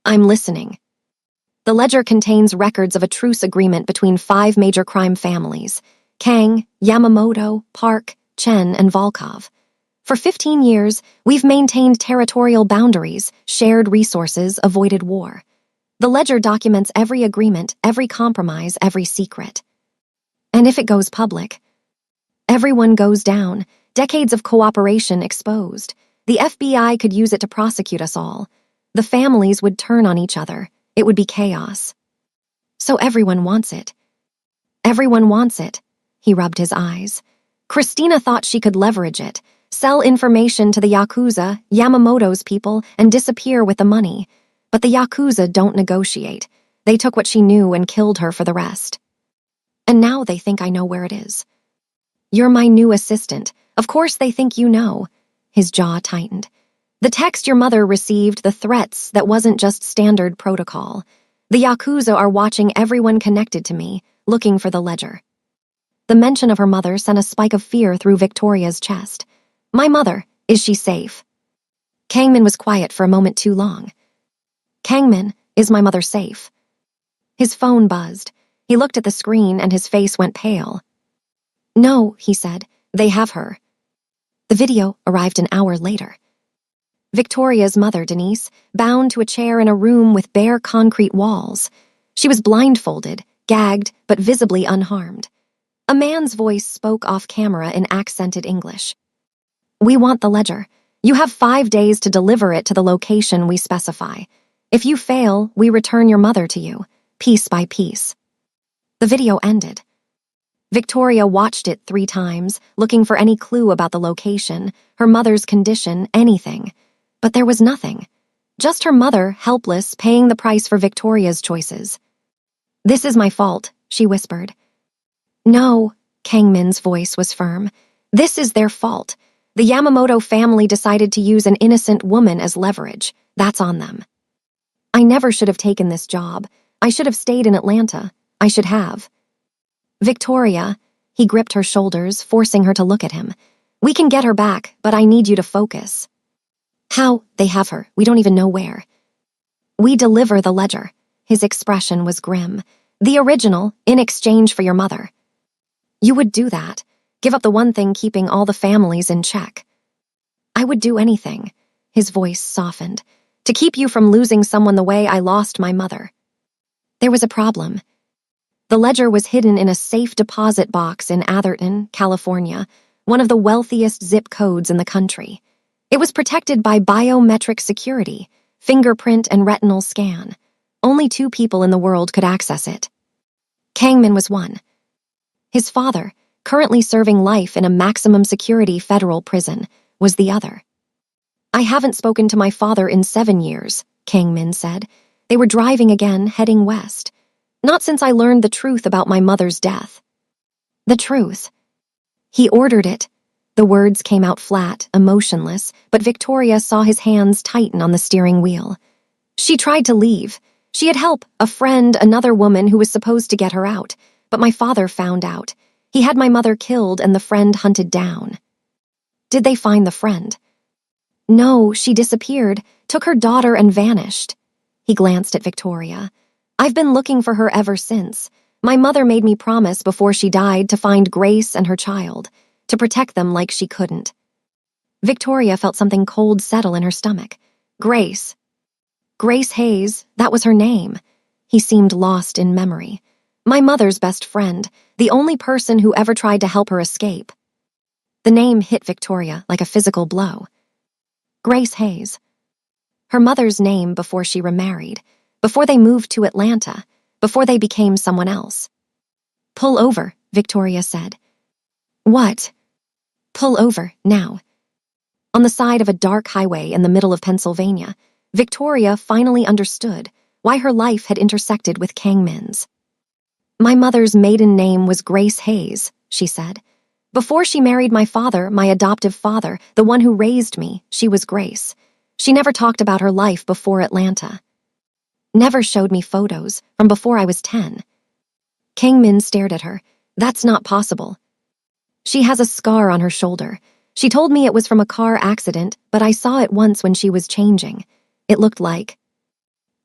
"I'm listening." "The ledger contains records of a truce agreement between 5 major crime families: Kang, Yamamoto, Park, Chen, and Volkov. For 15 years, we've maintained territorial boundaries, shared resources, avoided war. The ledger documents every agreement, every compromise, every secret. And if it goes public, everyone goes down, decades of cooperation exposed. The FBI could use it to prosecute us all. The families would turn on each other. It would be chaos. So everyone wants it. Everyone wants it." He rubbed his eyes. "Christina thought she could leverage it, sell information to the Yakuza, Yamamoto's people, and disappear with the money. But the Yakuza don't negotiate. They took what she knew and killed her for the rest. And now they think I know where it is. You're my new assistant. Of course they think you know." His jaw tightened. "The text your mother received, the threats, that wasn't just standard protocol. The Yakuza are watching everyone connected to me, looking for the ledger." The mention of her mother sent a spike of fear through Victoria's chest. "My mother, is she safe?" Kangmin was quiet for a moment too long. "Kangmin, is my mother safe?" His phone buzzed. He looked at the screen and his face went pale. "No," he said, "they have her." The video arrived an hour later. Victoria's mother, Denise, bound to a chair in a room with bare concrete walls. She was blindfolded, gagged, but visibly unharmed. A man's voice spoke off camera in accented English. "We want the ledger. You have 5 days to deliver it to the location we specify. If you fail, we return your mother to you, piece by piece." The video ended. Victoria watched it 3 times, looking for any clue about the location, her mother's condition, anything. But there was nothing. Just her mother, helpless, paying the price for Victoria's choices. "This is my fault," she whispered. No, Kang Min's voice was firm. This is their fault. The Yamamoto family decided to use an innocent woman as leverage. That's on them. I never should have taken this job. I should have stayed in Atlanta. I should have. Victoria, he gripped her shoulders, forcing her to look at him. We can get her back, but I need you to focus. How? They have her. We don't even know where. We deliver the ledger. His expression was grim. The original, in exchange for your mother. You would do that. Give up the one thing keeping all the families in check. I would do anything. His voice softened. To keep you from losing someone the way I lost my mother. There was a problem. The ledger was hidden in a safe deposit box in Atherton, California, one of the wealthiest zip codes in the country. It was protected by biometric security, fingerprint and retinal scan. Only 2 people in the world could access it. Kangmin was one. His father, currently serving life in a maximum security federal prison, was the other. I haven't spoken to my father in 7 years, Kangmin said. They were driving again, heading west. Not since I learned the truth about my mother's death. The truth. He ordered it. The words came out flat, emotionless, but Victoria saw his hands tighten on the steering wheel. She tried to leave. She had help, a friend, another woman who was supposed to get her out, but my father found out. He had my mother killed and the friend hunted down. Did they find the friend? No, she disappeared, took her daughter and vanished. He glanced at Victoria. I've been looking for her ever since. My mother made me promise before she died to find Grace and her child, to protect them like she couldn't. Victoria felt something cold settle in her stomach. Grace. Grace Hayes, that was her name. He seemed lost in memory. My mother's best friend, the only person who ever tried to help her escape. The name hit Victoria like a physical blow. Grace Hayes. Her mother's name before she remarried, before they moved to Atlanta, before they became someone else. Pull over, Victoria said. What? Pull over, now. On the side of a dark highway in the middle of Pennsylvania, Victoria finally understood why her life had intersected with Kangmin's. My mother's maiden name was Grace Hayes, she said. Before she married my father, my adoptive father, the one who raised me, she was Grace. She never talked about her life before Atlanta. Never showed me photos from before I was 10. Kangmin stared at her. That's not possible. She has a scar on her shoulder. She told me it was from a car accident, but I saw it once when she was changing. It looked like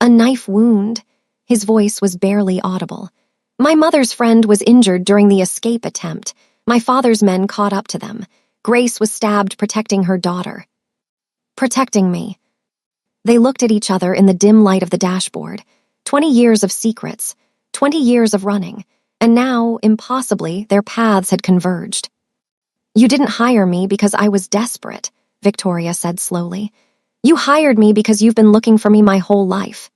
a knife wound. His voice was barely audible. My mother's friend was injured during the escape attempt. My father's men caught up to them. Grace was stabbed protecting her daughter. Protecting me. They looked at each other in the dim light of the dashboard. 20 years of secrets, 20 years of running, and now, impossibly, their paths had converged. You didn't hire me because I was desperate, Victoria said slowly. You hired me because you've been looking for me my whole life.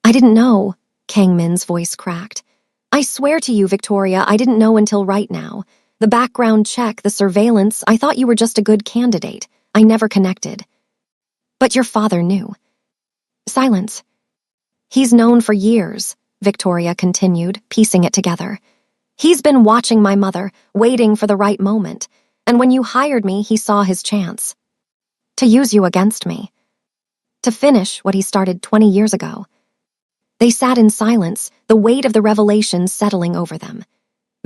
I didn't know, Kangmin's voice cracked. I swear to you, Victoria, I didn't know until right now. The background check, the surveillance, I thought you were just a good candidate. I never connected. But your father knew. Silence. He's known for years, Victoria continued, piecing it together. He's been watching my mother, waiting for the right moment, and when you hired me, he saw his chance. To use you against me. To finish what he started 20 years ago. They sat in silence, the weight of the revelation settling over them.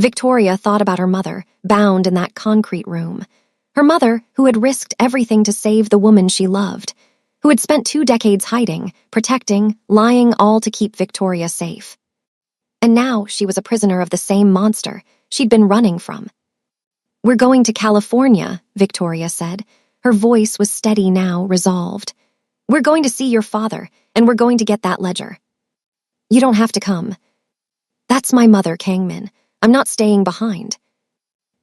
Victoria thought about her mother, bound in that concrete room. Her mother, who had risked everything to save the woman she loved, who had spent 2 decades hiding, protecting, lying, all to keep Victoria safe. And now she was a prisoner of the same monster she'd been running from. We're going to California, Victoria said. Her voice was steady now, resolved. We're going to see your father, and we're going to get that ledger. You don't have to come. That's my mother, Kangmin. I'm not staying behind.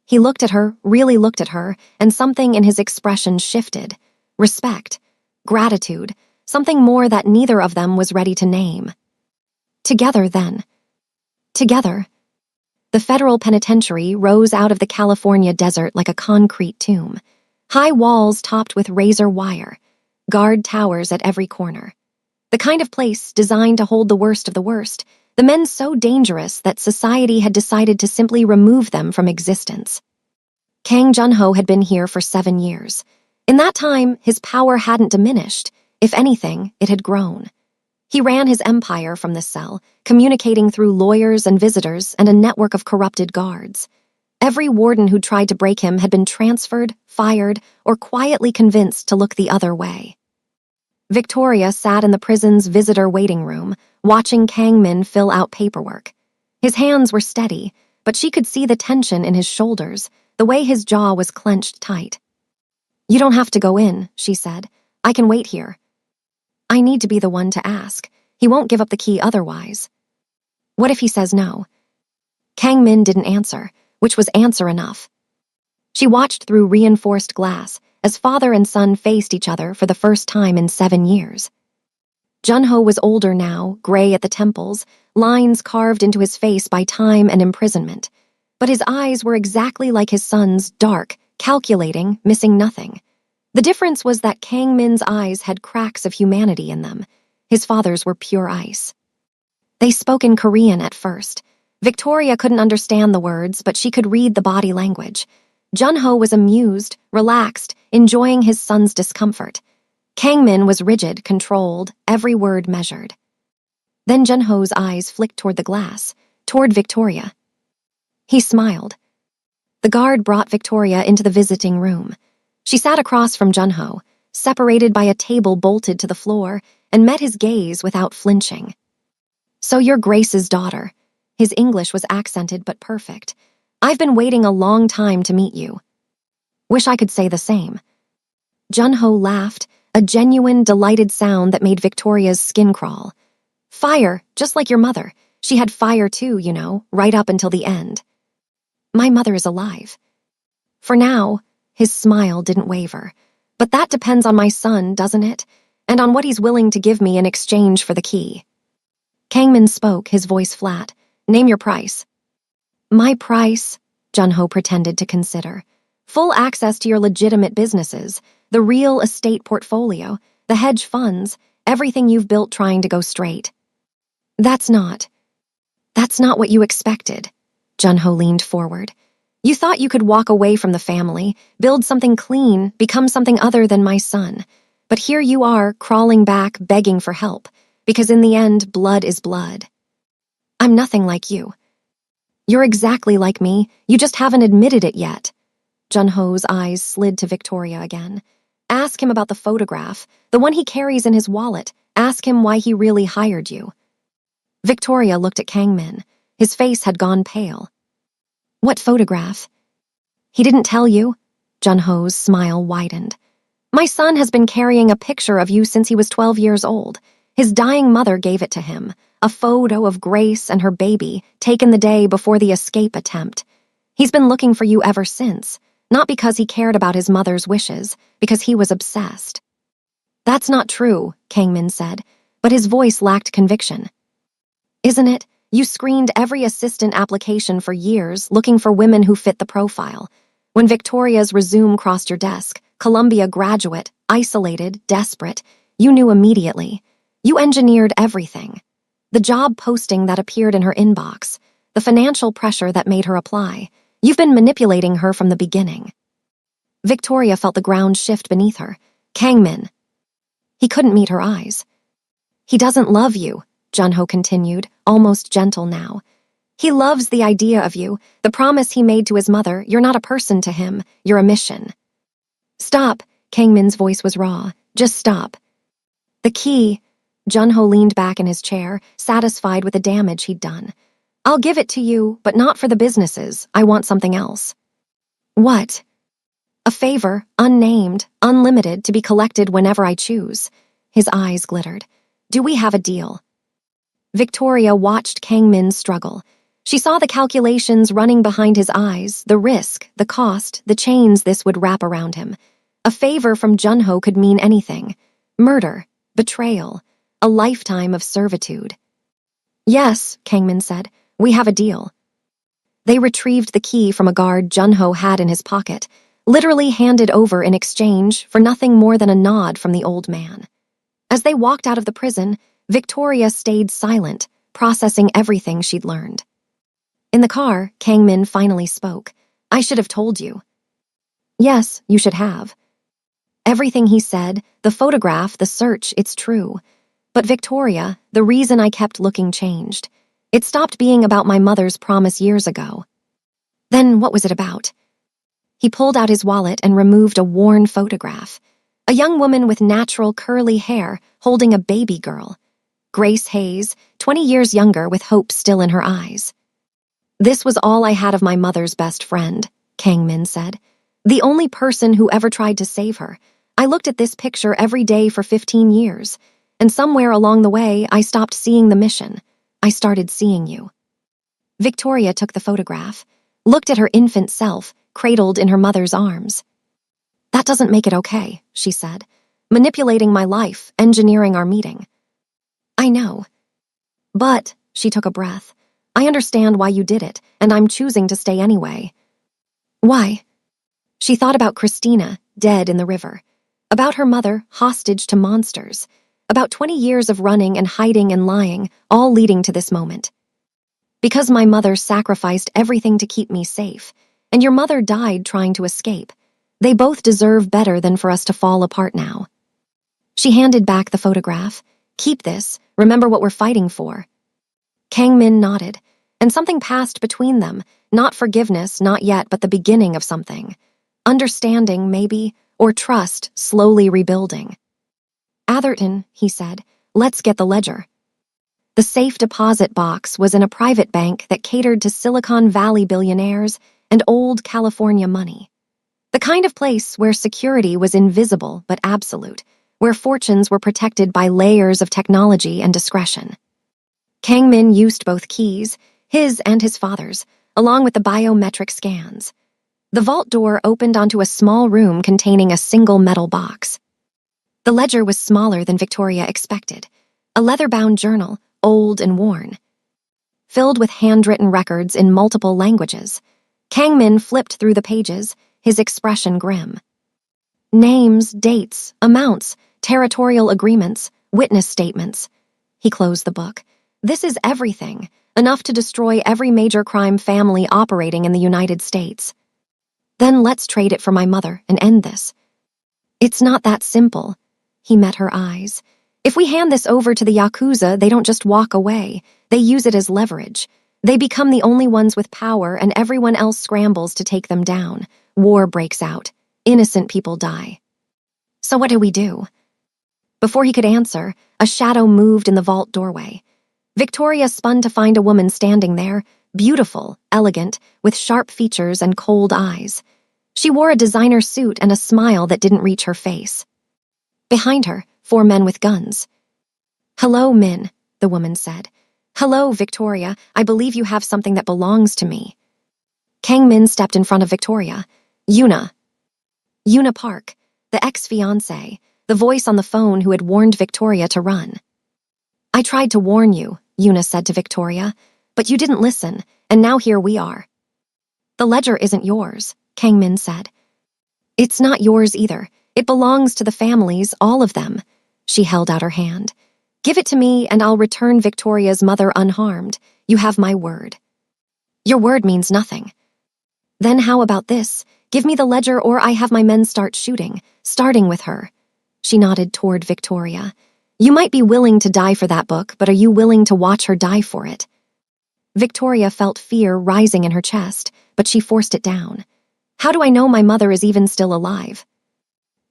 He looked at her, really looked at her, and something in his expression shifted. Respect, gratitude, something more that neither of them was ready to name. Together, then. Together. The federal penitentiary rose out of the California desert like a concrete tomb. High walls topped with razor wire, guard towers at every corner. The kind of place designed to hold the worst of the worst, the men so dangerous that society had decided to simply remove them from existence. Kang Junho had been here for 7 years. In that time, his power hadn't diminished. If anything, it had grown. He ran his empire from this cell, communicating through lawyers and visitors and a network of corrupted guards. Every warden who tried to break him had been transferred, fired, or quietly convinced to look the other way. Victoria sat in the prison's visitor waiting room, watching Kang Min fill out paperwork. His hands were steady, but she could see the tension in his shoulders, the way his jaw was clenched tight. "You don't have to go in," she said. "I can wait here." "I need to be the one to ask. He won't give up the key otherwise." "What if he says no?" Kang Min didn't answer, which was answer enough. She watched through reinforced glass as father and son faced each other for the first time in 7 years. Junho was older now, gray at the temples, lines carved into his face by time and imprisonment. But his eyes were exactly like his son's, dark, calculating, missing nothing. The difference was that Kang Min's eyes had cracks of humanity in them. His father's were pure ice. They spoke in Korean at first. Victoria couldn't understand the words, but she could read the body language. Junho was amused, relaxed, enjoying his son's discomfort. Kang Min was rigid, controlled, every word measured. Then Junho's eyes flicked toward the glass, toward Victoria. He smiled. The guard brought Victoria into the visiting room. She sat across from Junho, separated by a table bolted to the floor, and met his gaze without flinching. "So you're Grace's daughter." His English was accented but perfect. "I've been waiting a long time to meet you." "Wish I could say the same." Junho laughed, a genuine, delighted sound that made Victoria's skin crawl. "Fire, just like your mother. She had fire too, you know, right up until the end." "My mother is alive." "For now." His smile didn't waver. "But that depends on my son, doesn't it? And on what he's willing to give me in exchange for the key." Kangmin spoke, his voice flat. "Name your price." "My price," Junho pretended to consider. "Full access to your legitimate businesses, the real estate portfolio, the hedge funds, everything you've built trying to go straight." That's not what you expected." Junho leaned forward. "You thought you could walk away from the family, build something clean, become something other than my son. But here you are, crawling back, begging for help, because in the end, blood is blood." "I'm nothing like you." "You're exactly like me, you just haven't admitted it yet." Junho's eyes slid to Victoria again. "Ask him about the photograph, the one he carries in his wallet. Ask him why he really hired you." Victoria looked at Kangmin. His face had gone pale. "What photograph?" "He didn't tell you?" Junho's smile widened. "My son has been carrying a picture of you since he was 12 years old. His dying mother gave it to him, a photo of Grace and her baby, taken the day before the escape attempt. He's been looking for you ever since, not because he cared about his mother's wishes, because he was obsessed." "That's not true," Kangmin said, but his voice lacked conviction. "Isn't it? You screened every assistant application for years, looking for women who fit the profile. When Victoria's resume crossed your desk, Columbia graduate, isolated, desperate, you knew immediately. You engineered everything. The job posting that appeared in her inbox, the financial pressure that made her apply. You've been manipulating her from the beginning." Victoria felt the ground shift beneath her. "Kangmin." He couldn't meet her eyes. "He doesn't love you," Junho continued, almost gentle now. "He loves the idea of you, the promise he made to his mother. You're not a person to him, you're a mission." "Stop," Kangmin's voice was raw. "Just stop." "The key." Junho leaned back in his chair, satisfied with the damage he'd done. "I'll give it to you, but not for the businesses. I want something else." "What?" "A favor, unnamed, unlimited, to be collected whenever I choose." His eyes glittered. "Do we have a deal?" Victoria watched Kangmin struggle. She saw the calculations running behind his eyes, the risk, the cost, the chains this would wrap around him. A favor from Junho could mean anything. Murder, betrayal, a lifetime of servitude. "Yes," Kangmin said, "we have a deal." They retrieved the key from a guard Junho had in his pocket, literally handed over in exchange for nothing more than a nod from the old man. As they walked out of the prison, Victoria stayed silent, processing everything she'd learned. In the car, Kang Min finally spoke. "I should have told you." "Yes, you should have." Everything he said, the photograph, the search, it's true. But Victoria, the reason I kept looking changed. It stopped being about my mother's promise years ago. Then what was it about? He pulled out his wallet and removed a worn photograph. A young woman with natural curly hair holding a baby girl. Grace Hayes, 20 years younger with hope still in her eyes. "This was all I had of my mother's best friend," Kang Min said. "The only person who ever tried to save her. I looked at this picture every day for 15 years, and somewhere along the way, I stopped seeing the mission. I started seeing you." Victoria took the photograph, looked at her infant self, cradled in her mother's arms. "That doesn't make it okay," she said. "Manipulating my life, engineering our meeting." "I know. But," she took a breath, "I understand why you did it, and I'm choosing to stay anyway." "Why?" She thought about Christina, dead in the river. About her mother, hostage to monsters. About 20 years of running and hiding and lying, all leading to this moment. "Because my mother sacrificed everything to keep me safe, and your mother died trying to escape. They both deserve better than for us to fall apart now." She handed back the photograph. "Keep this. Remember what we're fighting for." Kang Min nodded, and something passed between them. Not forgiveness, not yet, but the beginning of something. Understanding, maybe, or trust slowly rebuilding. "Atherton," he said, "let's get the ledger." The safe deposit box was in a private bank that catered to Silicon Valley billionaires and old California money. The kind of place where security was invisible but absolute, where fortunes were protected by layers of technology and discretion. Kang Min used both keys, his and his father's, along with the biometric scans. The vault door opened onto a small room containing a single metal box. The ledger was smaller than Victoria expected, a leather-bound journal, old and worn. Filled with handwritten records in multiple languages, Kang Min flipped through the pages, his expression grim. Names, dates, amounts, territorial agreements, witness statements. He closed the book. "This is everything, enough to destroy every major crime family operating in the United States. Then let's trade it for my mother and end this." "It's not that simple." He met her eyes. "If we hand this over to the Yakuza, they don't just walk away. They use it as leverage. They become the only ones with power, and everyone else scrambles to take them down. War breaks out. Innocent people die. So what do we do?" Before he could answer, a shadow moved in the vault doorway. Victoria spun to find a woman standing there, beautiful, elegant, with sharp features and cold eyes. She wore a designer suit and a smile that didn't reach her face. Behind her, 4 men with guns. "Hello, Min," the woman said. "Hello, Victoria. I believe you have something that belongs to me." Kang Min stepped in front of Victoria. Yuna Park, the ex-fiancé, the voice on the phone who had warned Victoria to run. "I tried to warn you," Yuna said to Victoria, "but you didn't listen, and now here we are." "The ledger isn't yours," Kang Min said. "It's not yours either. It belongs to the families, all of them." She held out her hand. "Give it to me, and I'll return Victoria's mother unharmed. You have my word." "Your word means nothing." "Then how about this? Give me the ledger or I have my men start shooting, starting with her." She nodded toward Victoria. "You might be willing to die for that book, but are you willing to watch her die for it?" Victoria felt fear rising in her chest, but she forced it down. "How do I know my mother is even still alive?"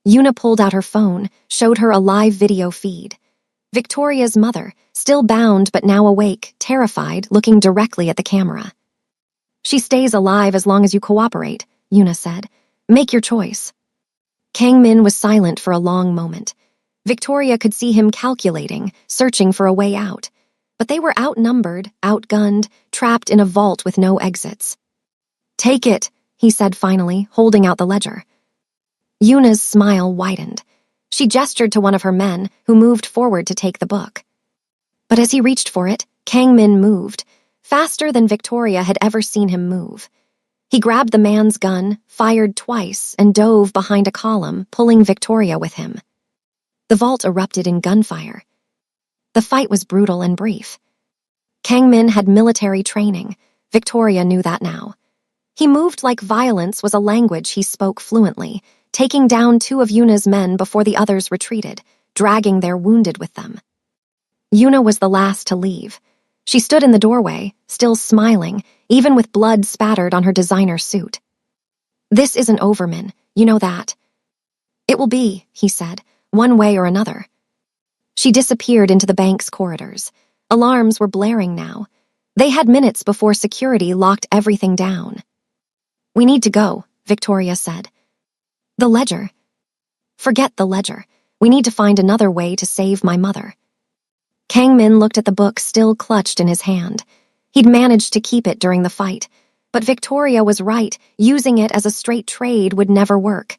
Yuna pulled out her phone, showed her a live video feed. Victoria's mother, still bound but now awake, terrified, looking directly at the camera. "She stays alive as long as you cooperate," Yuna said. "Make your choice." Kang Min was silent for a long moment. Victoria could see him calculating, searching for a way out. But they were outnumbered, outgunned, trapped in a vault with no exits. "Take it," he said finally, holding out the ledger. Yuna's smile widened. She gestured to one of her men, who moved forward to take the book. But as he reached for it, Kang Min moved, faster than Victoria had ever seen him move. He grabbed the man's gun, fired twice, and dove behind a column, pulling Victoria with him. The vault erupted in gunfire. The fight was brutal and brief. Kang Min had military training. Victoria knew that now. He moved like violence was a language he spoke fluently, taking down 2 of Yuna's men before the others retreated, dragging their wounded with them. Yuna was the last to leave. She stood in the doorway, still smiling, even with blood spattered on her designer suit. "This isn't over, Min. You know that." "It will be," he said, "one way or another." She disappeared into the bank's corridors. Alarms were blaring now. They had minutes before security locked everything down. "We need to go," Victoria said. "The ledger." "Forget the ledger. We need to find another way to save my mother." Kang Min looked at the book still clutched in his hand. He'd managed to keep it during the fight. But Victoria was right, using it as a straight trade would never work.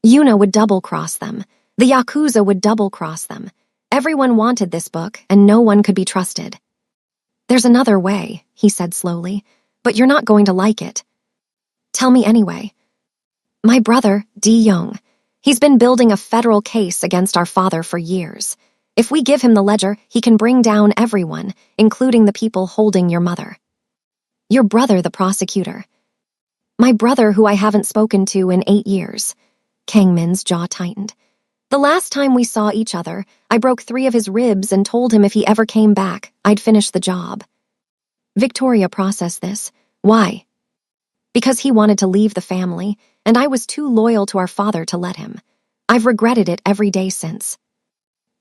Yuna would double-cross them. The Yakuza would double-cross them. Everyone wanted this book, and no one could be trusted. "There's another way," he said slowly, "but you're not going to like it." "Tell me anyway." "My brother, Di-young. He's been building a federal case against our father for years. If we give him the ledger, he can bring down everyone, including the people holding your mother." "Your brother, the prosecutor." "My brother, who I haven't spoken to in 8 years. Kang Min's jaw tightened. "The last time we saw each other, I broke 3 of his ribs and told him if he ever came back, I'd finish the job." Victoria processed this. "Why?" "Because he wanted to leave the family, and I was too loyal to our father to let him. I've regretted it every day since."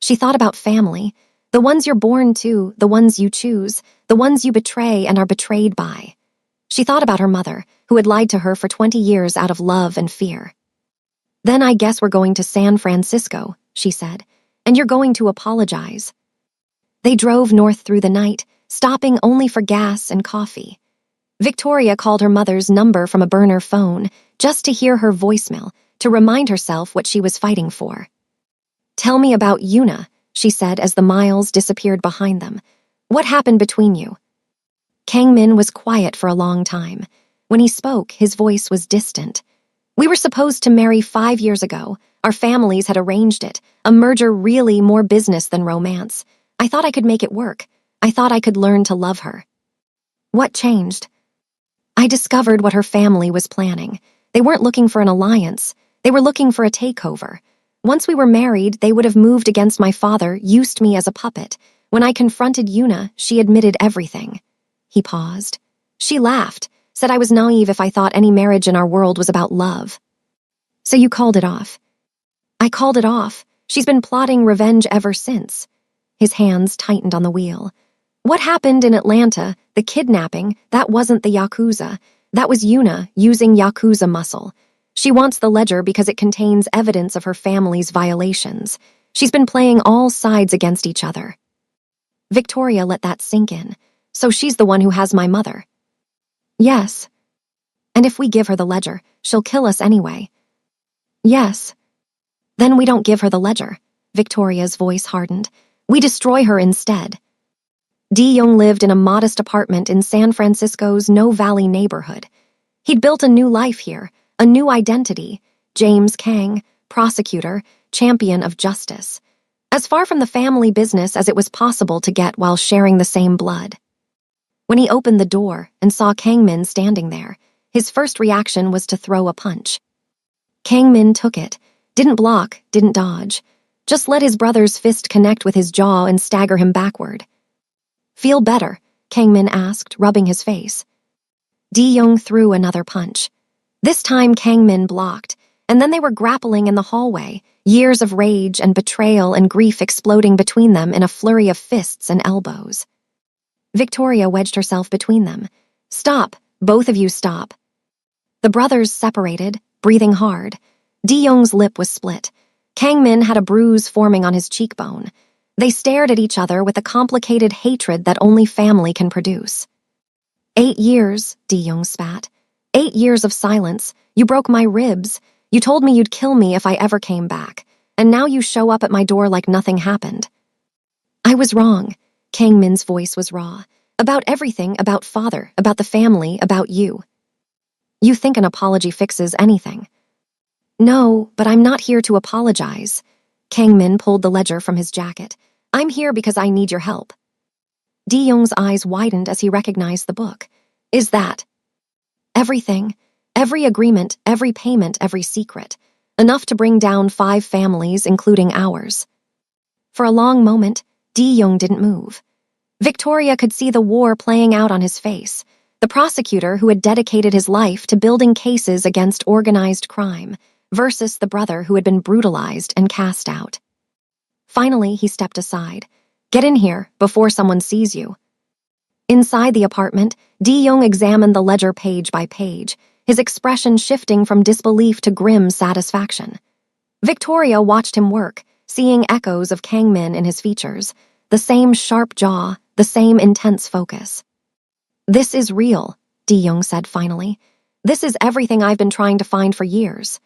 She thought about family, the ones you're born to, the ones you choose, the ones you betray and are betrayed by. She thought about her mother, who had lied to her for 20 years out of love and fear. "Then I guess we're going to San Francisco," she said, "and you're going to apologize." They drove north through the night, stopping only for gas and coffee. Victoria called her mother's number from a burner phone, just to hear her voicemail, to remind herself what she was fighting for. "Tell me about Yuna," she said as the miles disappeared behind them. "What happened between you?" Kang Min was quiet for a long time. When he spoke, his voice was distant. "We were supposed to marry 5 years ago. Our families had arranged it. A merger really more business than romance. I thought I could make it work. I thought I could learn to love her." "What changed?" "I discovered what her family was planning. They weren't looking for an alliance. They were looking for a takeover. Once we were married, they would have moved against my father, used me as a puppet. When I confronted Yuna, she admitted everything." He paused. "She laughed, said I was naive if I thought any marriage in our world was about love." "So you called it off?" "I called it off. She's been plotting revenge ever since." His hands tightened on the wheel. "What happened in Atlanta, the kidnapping, that wasn't the Yakuza. That was Yuna using Yakuza muscle. She wants the ledger because it contains evidence of her family's violations. She's been playing all sides against each other." Victoria let that sink in. "So she's the one who has my mother?" "Yes." "And if we give her the ledger, she'll kill us anyway." "Yes." "Then we don't give her the ledger." Victoria's voice hardened. "We destroy her instead." Di-young lived in a modest apartment in San Francisco's No Valley neighborhood. He'd built a new life here, a new identity. James Kang, prosecutor, champion of justice. As far from the family business as it was possible to get while sharing the same blood. When he opened the door and saw Kang Min standing there, his first reaction was to throw a punch. Kang Min took it, didn't block, didn't dodge. Just let his brother's fist connect with his jaw and stagger him backward. "Feel better?" Kang Min asked, rubbing his face. Di-young threw another punch. This time Kang Min blocked, and then they were grappling in the hallway, years of rage and betrayal and grief exploding between them in a flurry of fists and elbows. Victoria wedged herself between them. "Stop, both of you stop." The brothers separated, breathing hard. Di-young's lip was split. Kang Min had a bruise forming on his cheekbone. They stared at each other with the complicated hatred that only family can produce. 8 years, Di-young spat. 8 years of silence. You broke my ribs. You told me you'd kill me if I ever came back. And now you show up at my door like nothing happened. "I was wrong." Kang Min's voice was raw. "About everything, about father, about the family, about you." "You think an apology fixes anything." "No, but I'm not here to apologize." Kang Min pulled the ledger from his jacket. "I'm here because I need your help." Young's eyes widened as he recognized the book. Is that everything? Every agreement, every payment, every secret. Enough to bring down 5 families, including ours. For a long moment, Young didn't move. Victoria could see the war playing out on his face. The prosecutor who had dedicated his life to building cases against organized crime versus the brother who had been brutalized and cast out. Finally, he stepped aside. Get in here before someone sees you. Inside the apartment, Young examined the ledger page by page, his expression shifting from disbelief to grim satisfaction. Victoria watched him work, seeing echoes of Kang Min in his features, the same sharp jaw, the same intense focus. This is real, Young said finally. This is everything I've been trying to find for years.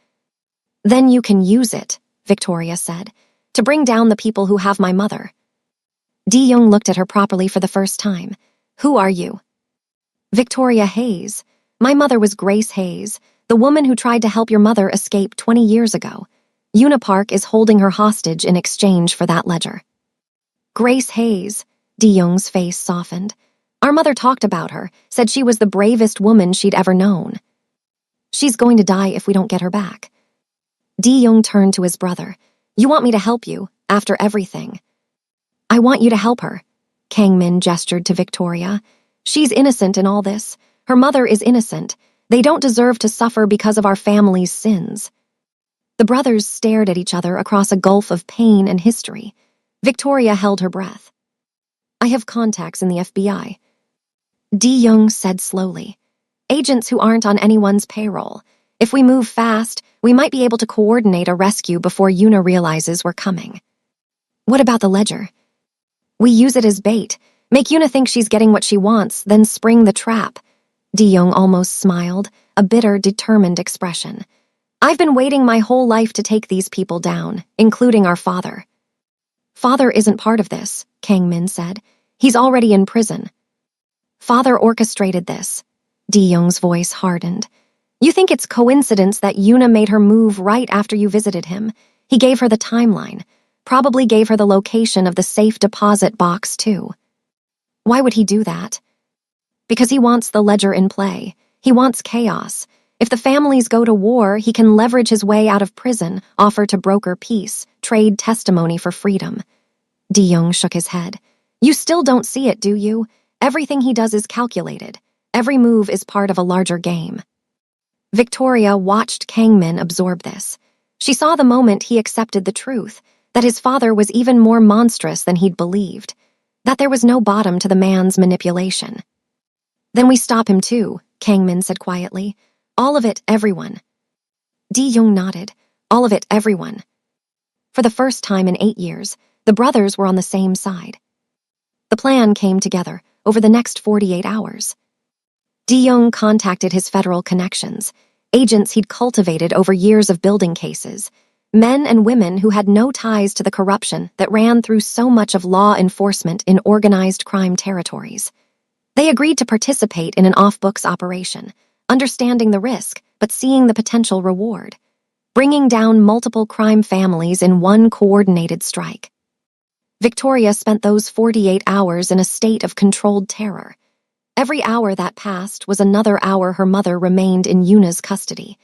Then you can use it, Victoria said, to bring down the people who have my mother. Young looked at her properly for the first time. Who are you? Victoria Hayes. My mother was Grace Hayes, the woman who tried to help your mother escape 20 years ago. Unipark is holding her hostage in exchange for that ledger. Grace Hayes. Young's face softened. Our mother talked about her, said she was the bravest woman she'd ever known. She's going to die if we don't get her back. Young turned to his brother. You want me to help you, after everything? I want you to help her. Kang Min gestured to Victoria. She's innocent in all this. Her mother is innocent. They don't deserve to suffer because of our family's sins. The brothers stared at each other across a gulf of pain and history. Victoria held her breath. I have contacts in the FBI. Young said slowly. Agents who aren't on anyone's payroll. If we move fast, we might be able to coordinate a rescue before Yuna realizes we're coming. What about the ledger? We use it as bait. Make Yuna think she's getting what she wants, then spring the trap. Young almost smiled, a bitter, determined expression. I've been waiting my whole life to take these people down, including our father. Father isn't part of this, Kang Min said. He's already in prison. Father orchestrated this. Young's voice hardened. You think it's coincidence that Yuna made her move right after you visited him? He gave her the timeline. Probably gave her the location of the safe deposit box, too. Why would he do that? Because he wants the ledger in play. He wants chaos. If the families go to war, he can leverage his way out of prison, offer to broker peace, trade testimony for freedom. Young shook his head. You still don't see it, do you? Everything he does is calculated. Every move is part of a larger game. Victoria watched Kang Min absorb this. She saw the moment he accepted the truth, that his father was even more monstrous than he'd believed, that there was no bottom to the man's manipulation. Then we stop him too, Kang Min said quietly. All of it, everyone. Young nodded. All of it, everyone. For the first time in 8 years, the brothers were on the same side. The plan came together over the next 48 hours. Young contacted his federal connections, agents he'd cultivated over years of building cases, men and women who had no ties to the corruption that ran through so much of law enforcement in organized crime territories. They agreed to participate in an off-books operation, understanding the risk but seeing the potential reward, bringing down multiple crime families in one coordinated strike. Victoria spent those 48 hours in a state of controlled terror. Every hour that passed was another hour her mother remained in Yuna's custody.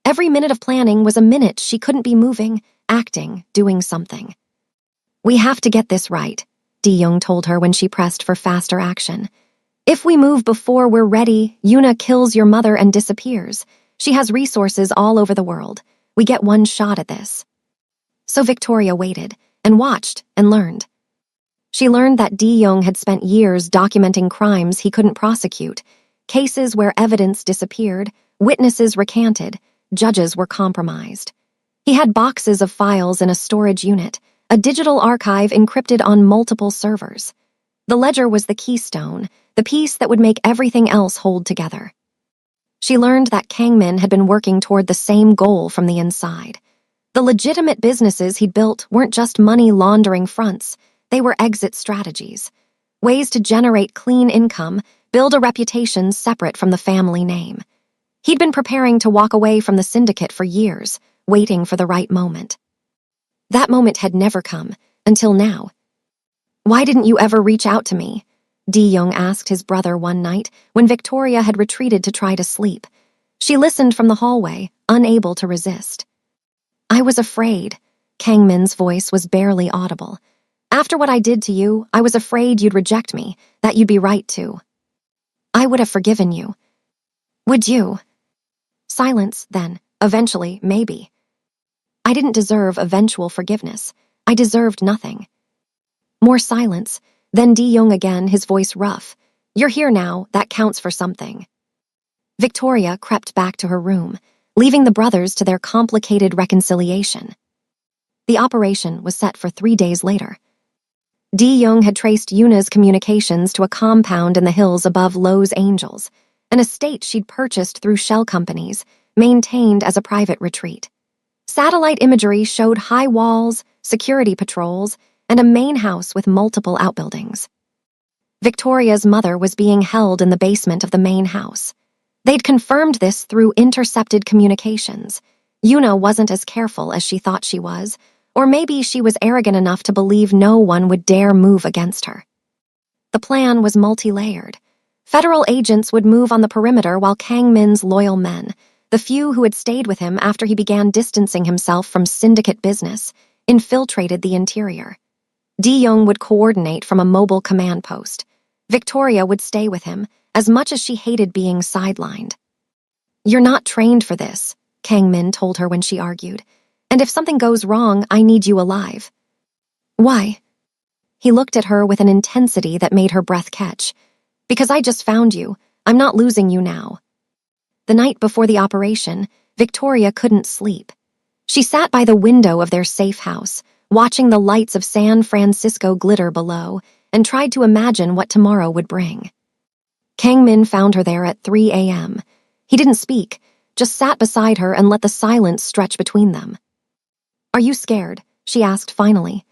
Every minute of planning was a minute she couldn't be moving, acting, doing something. We have to get this right, Young told her when she pressed for faster action. If we move before we're ready, Yuna kills your mother and disappears. She has resources all over the world. We get one shot at this. So Victoria waited, and watched, and learned. She learned that Young had spent years documenting crimes he couldn't prosecute, cases where evidence disappeared, witnesses recanted, judges were compromised. He had boxes of files in a storage unit, a digital archive encrypted on multiple servers. The ledger was the keystone, the piece that would make everything else hold together. She learned that Kang Min had been working toward the same goal from the inside. The legitimate businesses he'd built weren't just money laundering fronts, they were exit strategies, ways to generate clean income, build a reputation separate from the family name. He'd been preparing to walk away from the syndicate for years, waiting for the right moment. That moment had never come, until now. Why didn't you ever reach out to me? Di-young asked his brother one night when Victoria had retreated to try to sleep. She listened from the hallway, unable to resist. I was afraid. Kangmin's voice was barely audible. After what I did to you, I was afraid you'd reject me, that you'd be right to. I would have forgiven you. Would you? Silence, then. Eventually, maybe. I didn't deserve eventual forgiveness. I deserved nothing. More silence. Then Di-young again, his voice rough. You're here now, that counts for something. Victoria crept back to her room, leaving the brothers to their complicated reconciliation. The operation was set for 3 days later. Di-young had traced Yuna's communications to a compound in the hills above Lowe's Angels, an estate she'd purchased through shell companies, maintained as a private retreat. Satellite imagery showed high walls, security patrols, and a main house with multiple outbuildings. Victoria's mother was being held in the basement of the main house. They'd confirmed this through intercepted communications. Yuna wasn't as careful as she thought she was, or maybe she was arrogant enough to believe no one would dare move against her. The plan was multi-layered. Federal agents would move on the perimeter while Kangmin's loyal men, the few who had stayed with him after he began distancing himself from syndicate business, infiltrated the interior. Di-young would coordinate from a mobile command post. Victoria would stay with him, as much as she hated being sidelined. You're not trained for this, Kangmin told her when she argued. And if something goes wrong, I need you alive. Why? He looked at her with an intensity that made her breath catch. Because I just found you. I'm not losing you now. The night before the operation, Victoria couldn't sleep. She sat by the window of their safe house, watching the lights of San Francisco glitter below, and tried to imagine what tomorrow would bring. Kangmin found her there at 3 a.m. He didn't speak, just sat beside her and let the silence stretch between them. Are you scared? She asked finally.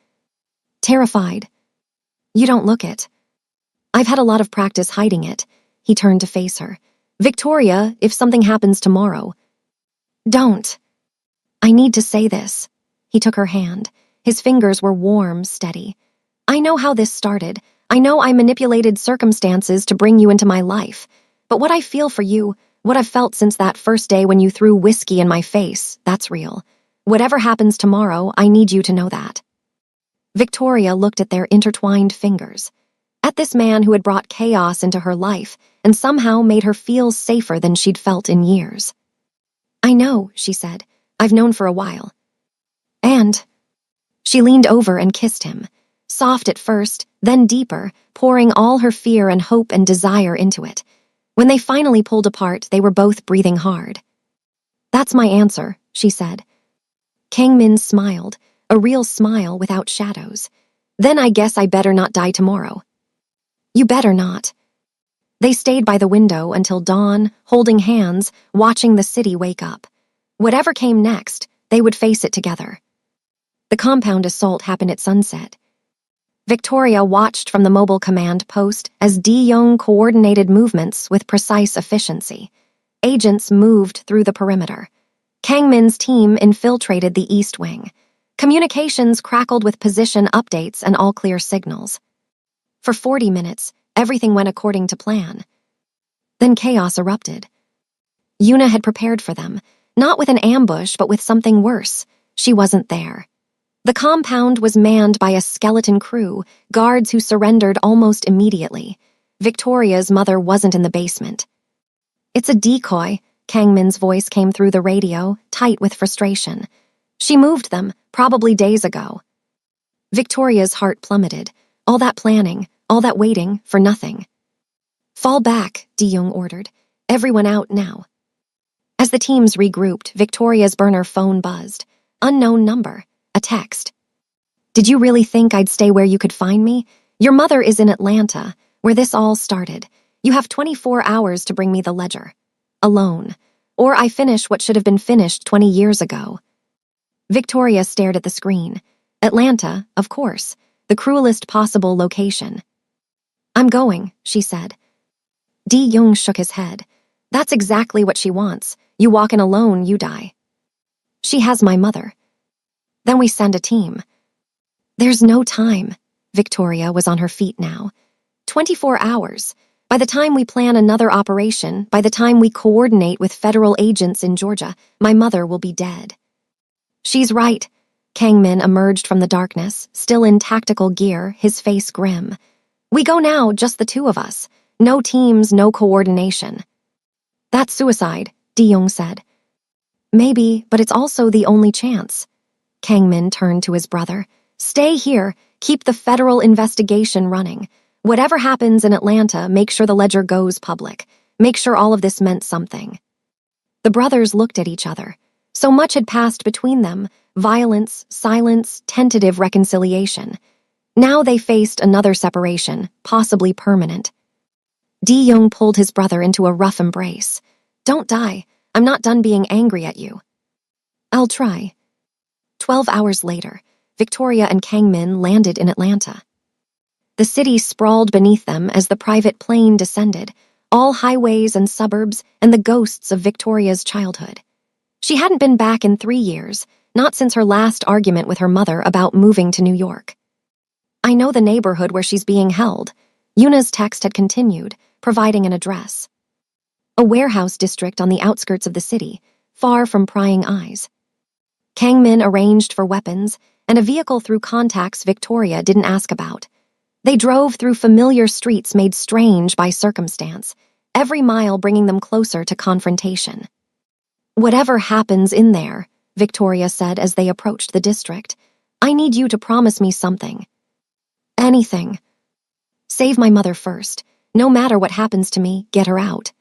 Terrified. You don't look it. I've had a lot of practice hiding it. He turned to face her. Victoria, if something happens tomorrow. Don't. I need to say this. He took her hand. His fingers were warm, steady. I know how this started. I know I manipulated circumstances to bring you into my life. But what I feel for you, what I've felt since that first day when you threw whiskey in my face, that's real. Whatever happens tomorrow, I need you to know that. Victoria looked at their intertwined fingers, at this man who had brought chaos into her life and somehow made her feel safer than she'd felt in years. I know, she said. I've known for a while. And she leaned over and kissed him, soft at first, then deeper, pouring all her fear and hope and desire into it. When they finally pulled apart, they were both breathing hard. That's my answer, she said. Kangmin smiled, a real smile without shadows. Then I guess I better not die tomorrow. You better not. They stayed by the window until dawn, holding hands, watching the city wake up. Whatever came next, they would face it together. The compound assault happened at sunset. Victoria watched from the mobile command post as Di-young coordinated movements with precise efficiency. Agents moved through the perimeter. Kangmin's team infiltrated the east wing. Communications crackled with position updates and all-clear signals. For 40 minutes, everything went according to plan. Then chaos erupted. Yuna had prepared for them, not with an ambush but with something worse. She wasn't there. The compound was manned by a skeleton crew, guards who surrendered almost immediately. Victoria's mother wasn't in the basement. It's a decoy, Kangmin's voice came through the radio, tight with frustration. She moved them, probably days ago. Victoria's heart plummeted. All that planning, all that waiting, for nothing. Fall back, Di-young ordered. Everyone out now. As the teams regrouped, Victoria's burner phone buzzed. Unknown number. A text. Did you really think I'd stay where you could find me? Your mother is in Atlanta, where this all started. You have 24 hours to bring me the ledger. Alone. Or I finish what should have been finished 20 years ago. Victoria stared at the screen. Atlanta, of course. The cruelest possible location. I'm going, she said. Di-young shook his head. That's exactly what she wants. You walk in alone, you die. She has my mother. Then we send a team. There's no time. Victoria was on her feet now. 24 hours. By the time we plan another operation, by the time we coordinate with federal agents in Georgia, my mother will be dead." "She's right." Kang Min emerged from the darkness, still in tactical gear, his face grim. "We go now, just the two of us. No teams, no coordination." "That's suicide," Di-young said. "Maybe, but it's also the only chance." Kang Min turned to his brother. "Stay here, keep the federal investigation running. Whatever happens in Atlanta, make sure the ledger goes public. Make sure all of this meant something." The brothers looked at each other. So much had passed between them: violence, silence, tentative reconciliation. Now they faced another separation, possibly permanent. Di-young pulled his brother into a rough embrace. "Don't die. I'm not done being angry at you." "I'll try." 12 hours later, Victoria and Kang Min landed in Atlanta. The city sprawled beneath them as the private plane descended, all highways and suburbs and the ghosts of Victoria's childhood. She hadn't been back in 3 years, not since her last argument with her mother about moving to New York. "I know the neighborhood where she's being held." Yuna's text had continued, providing an address. A warehouse district on the outskirts of the city, far from prying eyes. Kang Min arranged for weapons and a vehicle through contacts Victoria didn't ask about. They drove through familiar streets made strange by circumstance, every mile bringing them closer to confrontation. "Whatever happens in there," Victoria said as they approached the district, "I need you to promise me something." "Anything." "Save my mother first. No matter what happens to me, get her out."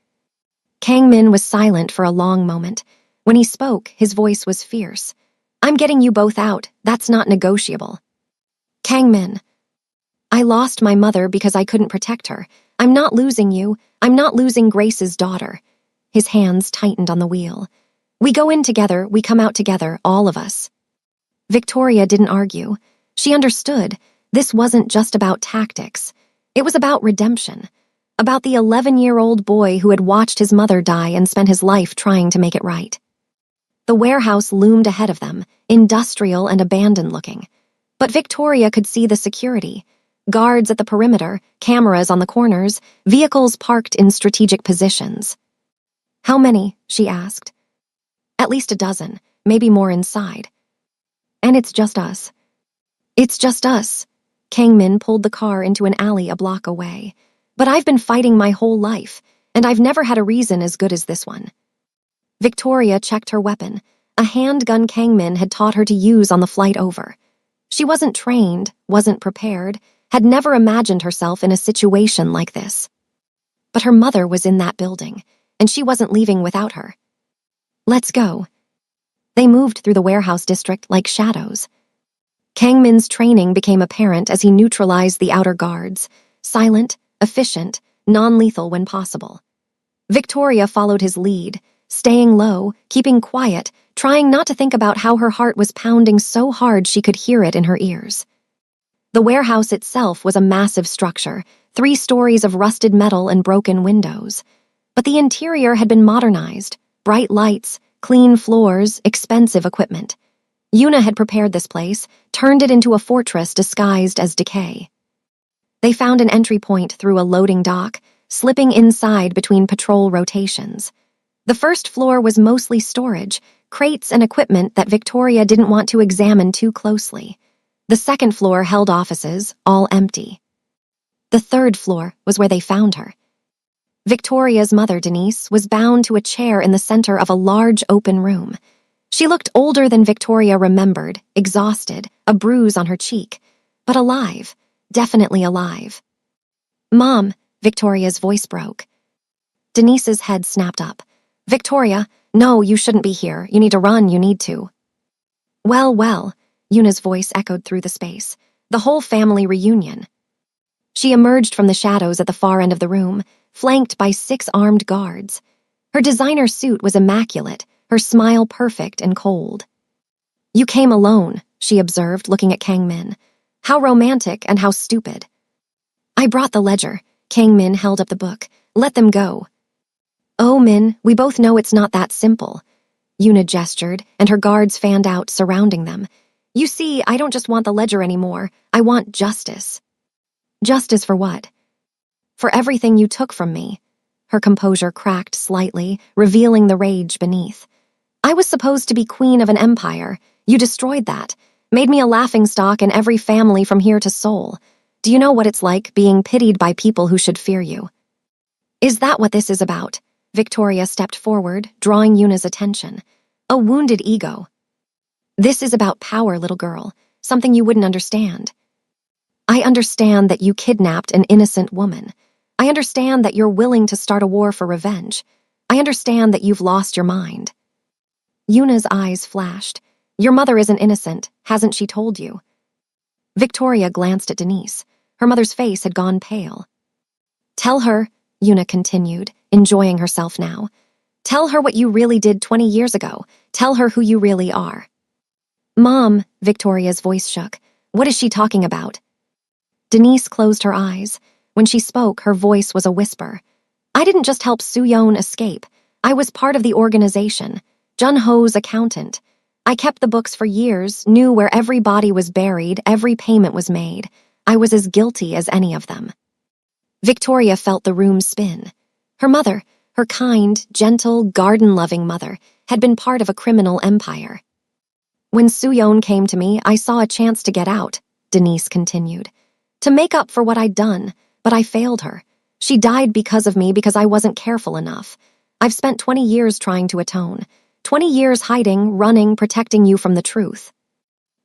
Kang Min was silent for a long moment. When he spoke, his voice was fierce. "I'm getting you both out. That's not negotiable." "Kang Min, I lost my mother because I couldn't protect her. I'm not losing you. I'm not losing Grace's daughter." His hands tightened on the wheel. "We go in together, we come out together, all of us." Victoria didn't argue. She understood. This wasn't just about tactics. It was about redemption. About the 11-year-old boy who had watched his mother die and spent his life trying to make it right. The warehouse loomed ahead of them, industrial and abandoned-looking. But Victoria could see the security. Guards at the perimeter, cameras on the corners, vehicles parked in strategic positions. "How many?" she asked. "At least a dozen, maybe more inside." "And it's just us." "It's just us." Kang Min pulled the car into an alley a block away. "But I've been fighting my whole life, and I've never had a reason as good as this one." Victoria checked her weapon, a handgun Kang Min had taught her to use on the flight over. She wasn't trained, wasn't prepared, had never imagined herself in a situation like this. But her mother was in that building, and she wasn't leaving without her. "Let's go." They moved through the warehouse district like shadows. Kang Min's training became apparent as he neutralized the outer guards, silent, efficient, non-lethal when possible. Victoria followed his lead, staying low, keeping quiet, trying not to think about how her heart was pounding so hard she could hear it in her ears. The warehouse itself was a massive structure, 3 stories of rusted metal and broken windows. But the interior had been modernized: bright lights, clean floors, expensive equipment. Yuna had prepared this place, turned it into a fortress disguised as decay. They found an entry point through a loading dock, slipping inside between patrol rotations. The first floor was mostly storage, crates and equipment that Victoria didn't want to examine too closely. The second floor held offices, all empty. The third floor was where they found her. Victoria's mother, Denise, was bound to a chair in the center of a large open room. She looked older than Victoria remembered, exhausted, a bruise on her cheek, but alive, definitely alive. "Mom," Victoria's voice broke. Denise's head snapped up. "Victoria, no, you shouldn't be here. You need to run, you need to." "Well, well," Yuna's voice echoed through the space. "The whole family reunion." She emerged from the shadows at the far end of the room, flanked by 6 armed guards. Her designer suit was immaculate, her smile perfect and cold. "You came alone," she observed, looking at Kang Min. "How romantic and how stupid." "I brought the ledger." Kang Min held up the book. "Let them go." "Oh, Min, we both know it's not that simple." Yuna gestured, and her guards fanned out, surrounding them. "You see, I don't just want the ledger anymore. I want justice." "Justice for what?" For everything you took from me." Her composure cracked slightly, revealing the rage beneath. "I was supposed to be queen of an empire. You destroyed that. Made me a laughingstock in every family from here to Seoul. Do you know what it's like being pitied by people who should fear you?" "Is that what this is about?" Victoria stepped forward, drawing Yuna's attention. "A wounded ego." "This is about power, little girl, something you wouldn't understand. I understand that you kidnapped an innocent woman. I understand that you're willing to start a war for revenge. I understand that you've lost your mind." Yuna's eyes flashed. "Your mother isn't innocent, hasn't she told you?" Victoria glanced at Denise. Her mother's face had gone pale. "Tell her," Yuna continued, enjoying herself now. "Tell her what you really did 20 years ago. Tell her who you really are." "Mom," Victoria's voice shook. "What is she talking about?" Denise closed her eyes. When she spoke, her voice was a whisper. "I didn't just help Soo-yeon escape. I was part of the organization, Jun-ho's accountant. I kept the books for years, knew where every body was buried, every payment was made. I was as guilty as any of them." Victoria felt the room spin. Her mother, her kind, gentle, garden-loving mother, had been part of a criminal empire. "When Soo-yeon came to me, I saw a chance to get out," Denise continued. "To make up for what I'd done, but I failed her. She died because of me because I wasn't careful enough. I've spent 20 years trying to atone. 20 years hiding, running, protecting you from the truth."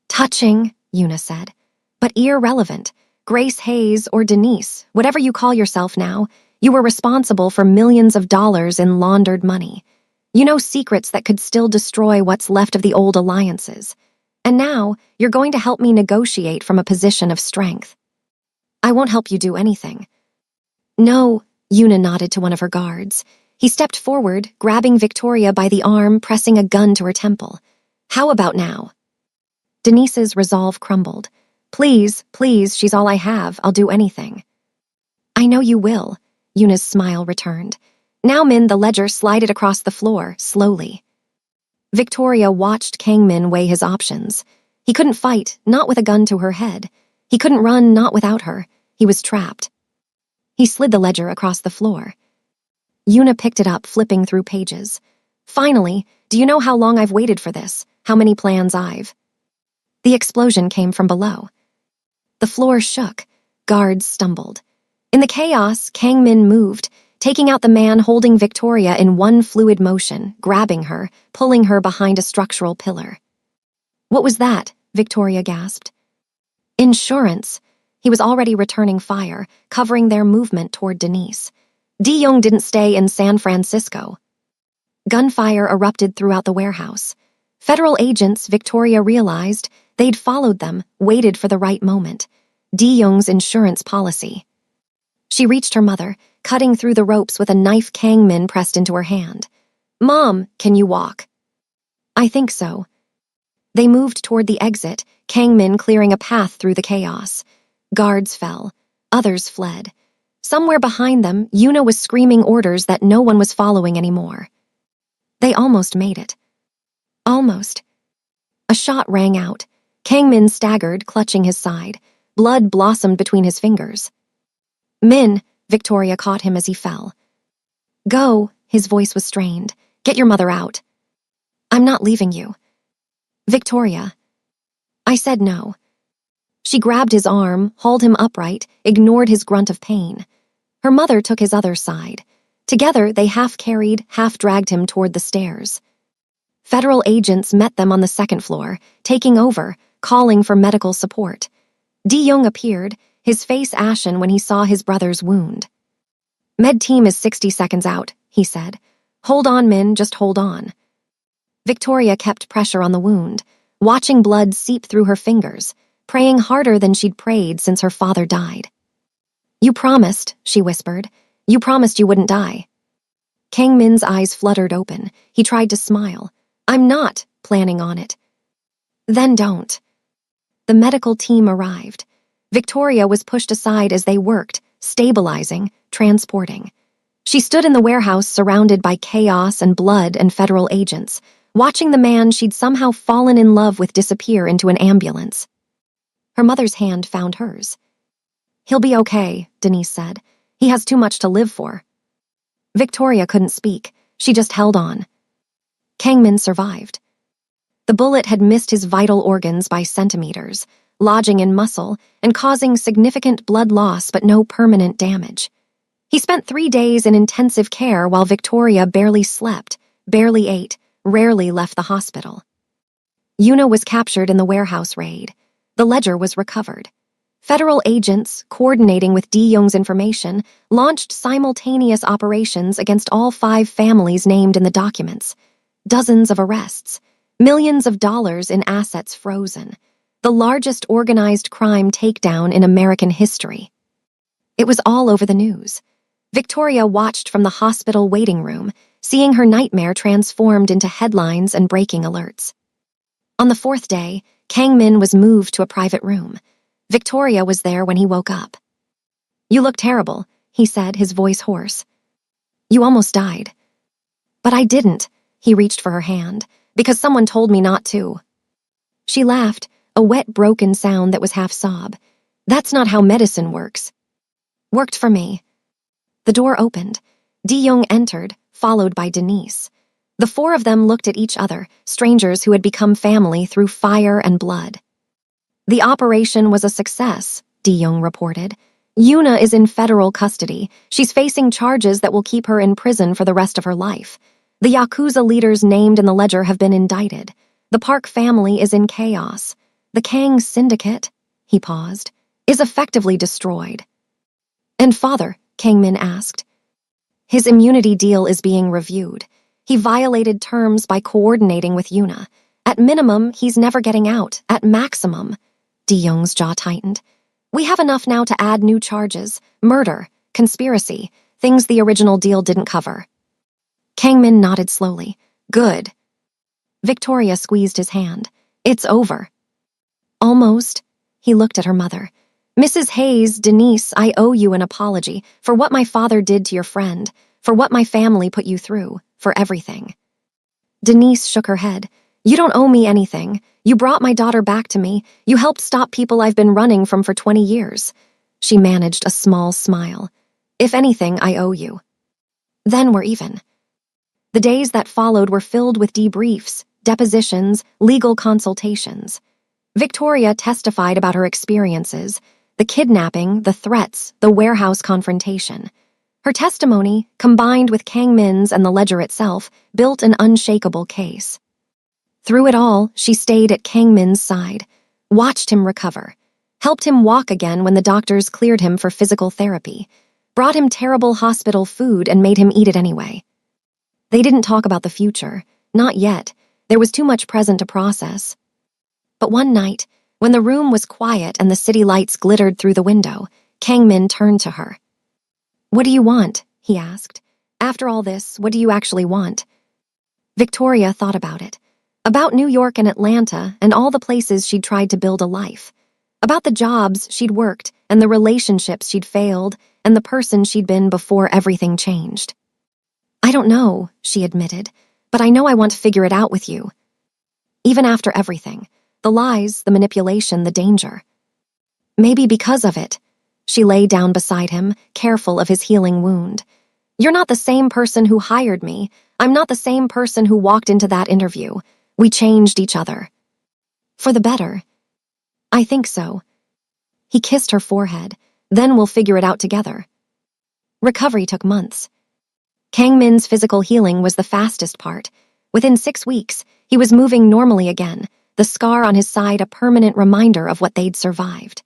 "Touching," Yuna said, "but irrelevant. Grace Hayes or Denise, whatever you call yourself now, you were responsible for millions of dollars in laundered money. You know secrets that could still destroy what's left of the old alliances. And now, you're going to help me negotiate from a position of strength. I won't help you do anything." "No," Yuna nodded to one of her guards. He stepped forward, grabbing Victoria by the arm, pressing a gun to her temple. "How about now?" Denise's resolve crumbled. Please, she's all I have. I'll do anything." "I know you will," Yuna's smile returned. Now Min, the ledger, slided across the floor, slowly. Victoria watched Kang Min weigh his options. He couldn't fight, not with a gun to her head. He couldn't run, not without her. He was trapped. He slid the ledger across the floor. Yuna picked it up, flipping through pages. "Finally, do you know how long I've waited for this? How many plans I've—" The explosion came from below. The floor shook. Guards stumbled. In the chaos, Kang Min moved, taking out the man holding Victoria in one fluid motion, grabbing her, pulling her behind a structural pillar. "What was that?" Victoria gasped. "Insurance." He was already returning fire, covering their movement toward Denise. "Di-young didn't stay in San Francisco." Gunfire erupted throughout the warehouse. Federal agents, Victoria realized, they'd followed them, waited for the right moment. Di-young's insurance policy. She reached her mother, cutting through the ropes with a knife Kang Min pressed into her hand. "Mom, can you walk?" "I think so." They moved toward the exit, Kang Min clearing a path through the chaos. Guards fell. Others fled. Somewhere behind them, Yuna was screaming orders that no one was following anymore. They almost made it. Almost. A shot rang out. Kang Min staggered, clutching his side. Blood blossomed between his fingers. "Min," Victoria caught him as he fell. "Go," his voice was strained. "Get your mother out." "I'm not leaving you." "Victoria." I said no. She grabbed his arm, hauled him upright, ignored his grunt of pain. Her mother took his other side. Together, they half-carried, half-dragged him toward the stairs. Federal agents met them on the second floor, taking over, calling for medical support. Di-young appeared, his face ashen when he saw his brother's wound. "Med team is 60 seconds out," he said. "Hold on, Min, just hold on." Victoria kept pressure on the wound, watching blood seep through her fingers, praying harder than she'd prayed since her father died. "You promised," she whispered. "You promised you wouldn't die." Kang Min's eyes fluttered open. He tried to smile. "I'm not planning on it." "Then don't." The medical team arrived. Victoria was pushed aside as they worked, stabilizing, transporting. She stood in the warehouse surrounded by chaos and blood and federal agents, watching the man she'd somehow fallen in love with disappear into an ambulance. Her mother's hand found hers. "He'll be okay," Denise said. He has too much to live for. Victoria couldn't speak. She just held on. Kangmin survived. The bullet had missed his vital organs by centimeters, lodging in muscle and causing significant blood loss but no permanent damage. He spent 3 days in intensive care while Victoria barely slept, barely ate, rarely left the hospital. Yuna was captured in the warehouse raid. The ledger was recovered. Federal agents, coordinating with De-Young's information, launched simultaneous operations against all 5 families named in the documents. Dozens of arrests, millions of dollars in assets frozen. The largest organized crime takedown in American history. It was all over the news. Victoria watched from the hospital waiting room, seeing her nightmare transformed into headlines and breaking alerts. On the 4th day, Kangmin was moved to a private room. Victoria was there when he woke up. "You look terrible," he said, his voice hoarse. "You almost died." "But I didn't," he reached for her hand, "because someone told me not to." She laughed, a wet, broken sound that was half sob. "That's not how medicine works." "Worked for me." The door opened. De-Young entered, followed by Denise. The 4 of them looked at each other, strangers who had become family through fire and blood. "The operation was a success," De-Young reported. "Yuna is in federal custody. She's facing charges that will keep her in prison for the rest of her life. The Yakuza leaders named in the ledger have been indicted. The Park family is in chaos. The Kang syndicate," he paused, "is effectively destroyed." "And father?" Kangmin asked. "His immunity deal is being reviewed. He violated terms by coordinating with Yuna. At minimum, he's never getting out. At maximum." De-Young's jaw tightened. "We have enough now to add new charges. Murder, conspiracy, things the original deal didn't cover." Kangmin nodded slowly. "Good." Victoria squeezed his hand. "It's over." "Almost." He looked at her mother. "Mrs. Hayes, Denise, I owe you an apology for what my father did to your friend, for what my family put you through, for everything." Denise shook her head. "You don't owe me anything. You brought my daughter back to me. You helped stop people I've been running from for 20 years. She managed a small smile. "If anything, I owe you." "Then we're even." The days that followed were filled with debriefs, depositions, legal consultations. Victoria testified about her experiences, the kidnapping, the threats, the warehouse confrontation. Her testimony, combined with Kangmin's and the ledger itself, built an unshakable case. Through it all, she stayed at Kangmin's side, watched him recover, helped him walk again when the doctors cleared him for physical therapy, brought him terrible hospital food and made him eat it anyway. They didn't talk about the future, not yet. There was too much present to process. But one night, when the room was quiet and the city lights glittered through the window, Kangmin turned to her. "What do you want?" he asked. "After all this, what do you actually want?" Victoria thought about it. About New York and Atlanta and all the places she'd tried to build a life. About the jobs she'd worked and the relationships she'd failed and the person she'd been before everything changed. "I don't know," she admitted, "but I know I want to figure it out with you. Even after everything, the lies, the manipulation, the danger. Maybe because of it." She lay down beside him, careful of his healing wound. "You're not the same person who hired me. I'm not the same person who walked into that interview. We changed each other." "For the better." "I think so." He kissed her forehead. "Then we'll figure it out together." Recovery took months. Kangmin's physical healing was the fastest part. Within 6 weeks, he was moving normally again, the scar on his side a permanent reminder of what they'd survived.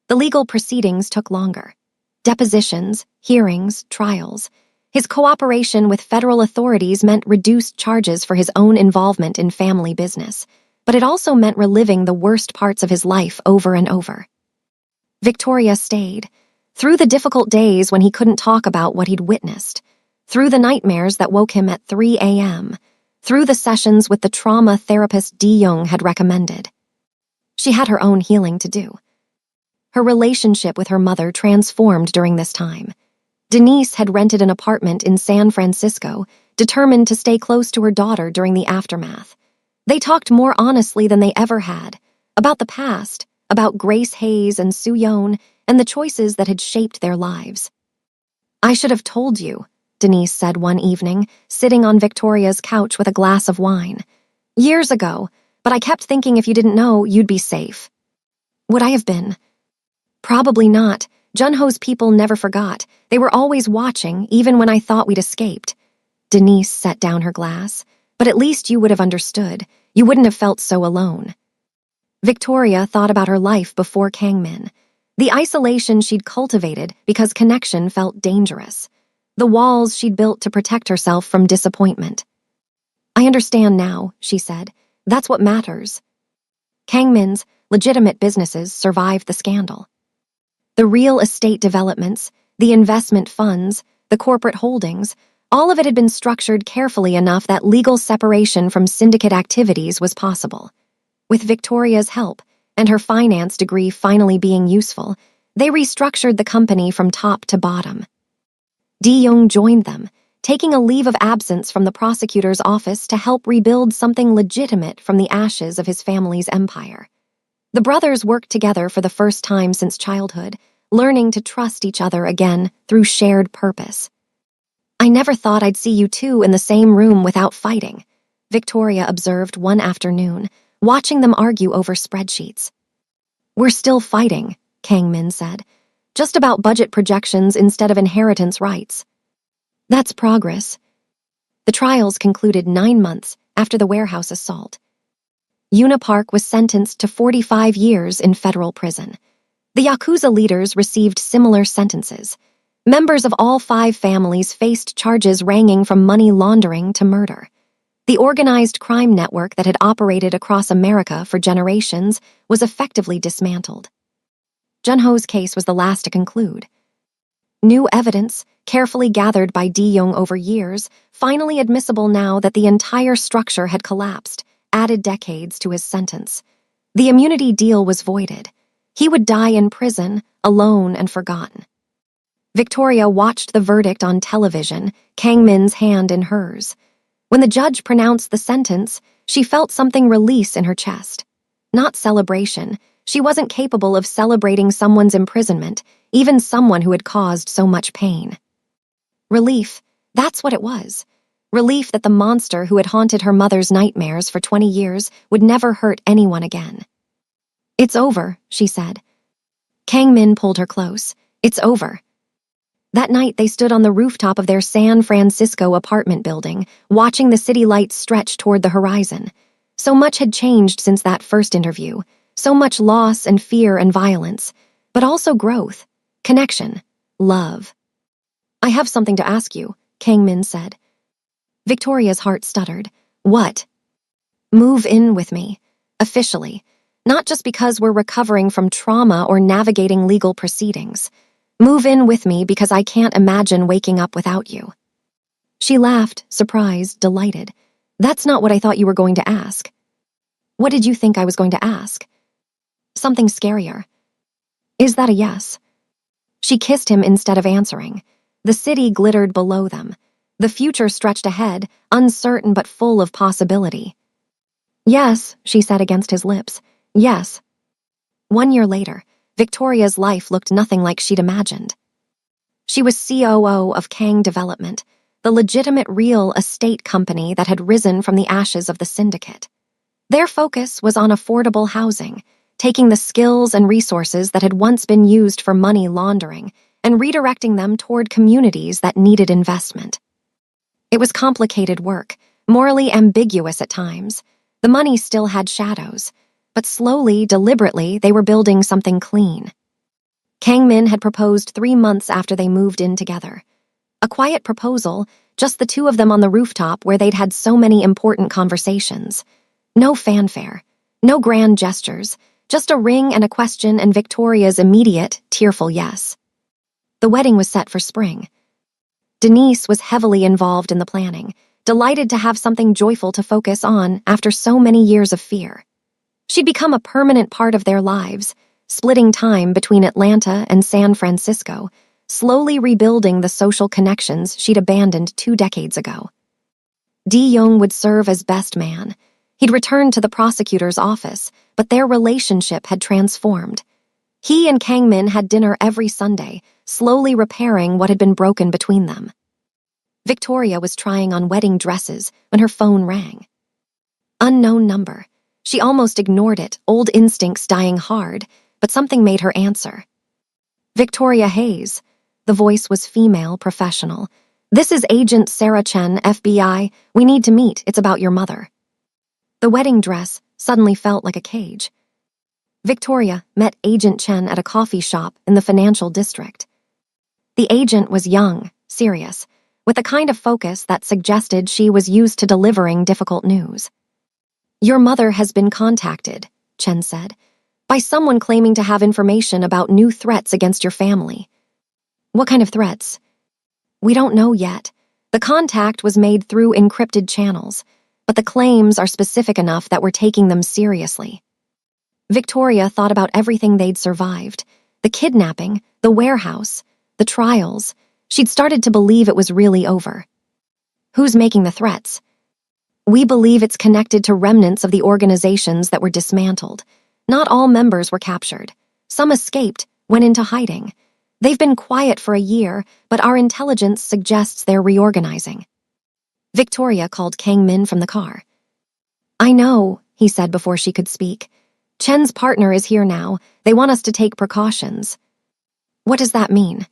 The legal proceedings took longer. Depositions, hearings, trials. His cooperation with federal authorities meant reduced charges for his own involvement in family business, but it also meant reliving the worst parts of his life over and over. Victoria stayed, through the difficult days when he couldn't talk about what he'd witnessed, through the nightmares that woke him at 3 a.m., through the sessions with the trauma therapist De-Young had recommended. She had her own healing to do. Her relationship with her mother transformed during this time. Denise had rented an apartment in San Francisco, determined to stay close to her daughter during the aftermath. They talked more honestly than they ever had, about the past, about Grace Hayes and Soo-Yeon, and the choices that had shaped their lives. I should have told you, Denise said one evening, sitting on Victoria's couch with a glass of wine. Years ago, but I kept thinking if you didn't know, you'd be safe. Would I have been? Probably not. Junho's people never forgot. They were always watching, even when I thought we'd escaped. Denise set down her glass. But at least you would have understood. You wouldn't have felt so alone. Victoria thought about her life before Kangmin. The isolation she'd cultivated because connection felt dangerous. The walls she'd built to protect herself from disappointment. I understand now, she said. That's what matters. Kangmin's legitimate businesses survived the scandal. The real estate developments, the investment funds, the corporate holdings, all of it had been structured carefully enough that legal separation from syndicate activities was possible. With Victoria's help, and her finance degree finally being useful, they restructured the company from top to bottom. De-Young joined them, taking a leave of absence from the prosecutor's office to help rebuild something legitimate from the ashes of his family's empire. The brothers worked together for the first time since childhood, learning to trust each other again through shared purpose. I never thought I'd see you two in the same room without fighting, Victoria observed one afternoon, watching them argue over spreadsheets. We're still fighting, Kangmin said, just about budget projections instead of inheritance rights. That's progress. The trials concluded 9 months after the warehouse assault. Una Park was sentenced to 45 years in federal prison. The Yakuza leaders received similar sentences. Members of all 5 families faced charges ranging from money laundering to murder. The organized crime network that had operated across America for generations was effectively dismantled. Junho's case was the last to conclude. New evidence, carefully gathered by De-Young over years, finally admissible now that the entire structure had collapsed, added decades to his sentence. The immunity deal was voided. He would die in prison, alone and forgotten. Victoria watched the verdict on television, Kangmin's hand in hers. When the judge pronounced the sentence, she felt something release in her chest. Not celebration. She wasn't capable of celebrating someone's imprisonment, even someone who had caused so much pain. Relief, that's what it was. Relief that the monster who had haunted her mother's nightmares for 20 years would never hurt anyone again. It's over, she said. Kangmin pulled her close. It's over. That night they stood on the rooftop of their San Francisco apartment building, watching the city lights stretch toward the horizon. So much had changed since that first interview. So much loss and fear and violence, but also growth, connection, love. I have something to ask you, Kangmin said. Victoria's heart stuttered. What? Move in with me, officially, not just because we're recovering from trauma or navigating legal proceedings. Move in with me because I can't imagine waking up without you. She laughed, surprised, delighted. That's not what I thought you were going to ask. What did you think I was going to ask? Something scarier. Is that a yes? She kissed him instead of answering. The city glittered below them. The future stretched ahead, uncertain but full of possibility. Yes, she said against his lips. Yes. 1 year later, Victoria's life looked nothing like she'd imagined. She was COO of Kang Development, the legitimate real estate company that had risen from the ashes of the syndicate. Their focus was on affordable housing, taking the skills and resources that had once been used for money laundering and redirecting them toward communities that needed investment. It was complicated work, morally ambiguous at times. The money still had shadows, but slowly, deliberately, they were building something clean. Kangmin had proposed 3 months after they moved in together. A quiet proposal, just the two of them on the rooftop where they'd had so many important conversations. No fanfare, no grand gestures, just a ring and a question and Victoria's immediate, tearful yes. The wedding was set for spring. Denise was heavily involved in the planning, delighted to have something joyful to focus on after so many years of fear. She'd become a permanent part of their lives, splitting time between Atlanta and San Francisco, slowly rebuilding the social connections she'd abandoned 2 decades ago. De-Young would serve as best man. He'd returned to the prosecutor's office, but their relationship had transformed. He and Kangmin had dinner every Sunday, slowly repairing what had been broken between them. Victoria was trying on wedding dresses when her phone rang. Unknown number. She almost ignored it, old instincts dying hard, but something made her answer. Victoria Hayes. The voice was female, professional. This is Agent Sarah Chen, FBI. We need to meet. It's about your mother. The wedding dress suddenly felt like a cage. Victoria met Agent Chen at a coffee shop in the financial district. The agent was young, serious, with the kind of focus that suggested she was used to delivering difficult news. Your mother has been contacted, Chen said, by someone claiming to have information about new threats against your family. What kind of threats? We don't know yet. The contact was made through encrypted channels, but the claims are specific enough that we're taking them seriously. Victoria thought about everything they'd survived. The kidnapping, the warehouse, the trials. She'd started to believe it was really over. Who's making the threats? We believe it's connected to remnants of the organizations that were dismantled. Not all members were captured. Some escaped, went into hiding. They've been quiet for a year, but our intelligence suggests they're reorganizing. Victoria called Kang Min from the car. I know, he said before she could speak. Chen's partner is here now. They want us to take precautions. What does that mean?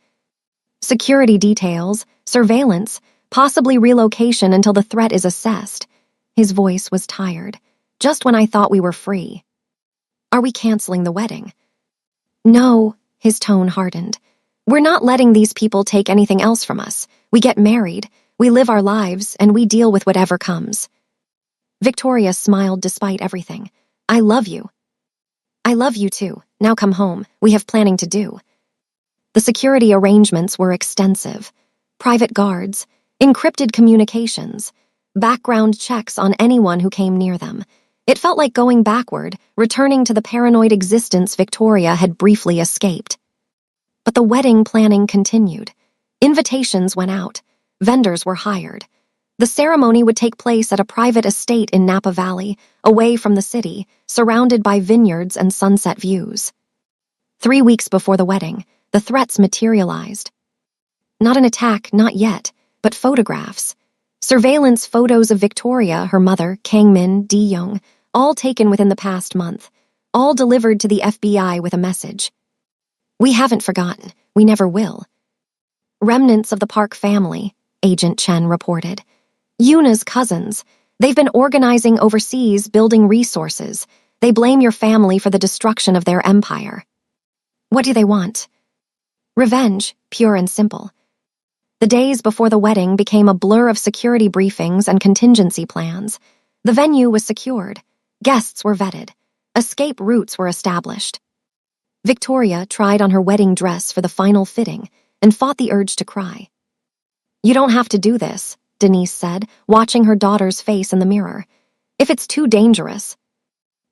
Security details, surveillance, possibly relocation until the threat is assessed. His voice was tired, just when I thought we were free. Are we canceling the wedding? No, his tone hardened. We're not letting these people take anything else from us. We get married, we live our lives, and we deal with whatever comes. Victoria smiled despite everything. I love you. I love you too. Now come home. We have planning to do. The security arrangements were extensive. Private guards, encrypted communications, background checks on anyone who came near them. It felt like going backward, returning to the paranoid existence Victoria had briefly escaped. But the wedding planning continued. Invitations went out. Vendors were hired. The ceremony would take place at a private estate in Napa Valley, away from the city, surrounded by vineyards and sunset views. 3 weeks before the wedding, the threats materialized. Not an attack, not yet, but photographs. Surveillance photos of Victoria, her mother, Kang Min, Young, all taken within the past month, all delivered to the FBI with a message. We haven't forgotten. We never will. Remnants of the Park family, Agent Chen reported. Yuna's cousins. They've been organizing overseas, building resources. They blame your family for the destruction of their empire. What do they want? Revenge, pure and simple. The days before the wedding became a blur of security briefings and contingency plans. The venue was secured. Guests were vetted. Escape routes were established. Victoria tried on her wedding dress for the final fitting and fought the urge to cry. You don't have to do this, Denise said, watching her daughter's face in the mirror. If it's too dangerous.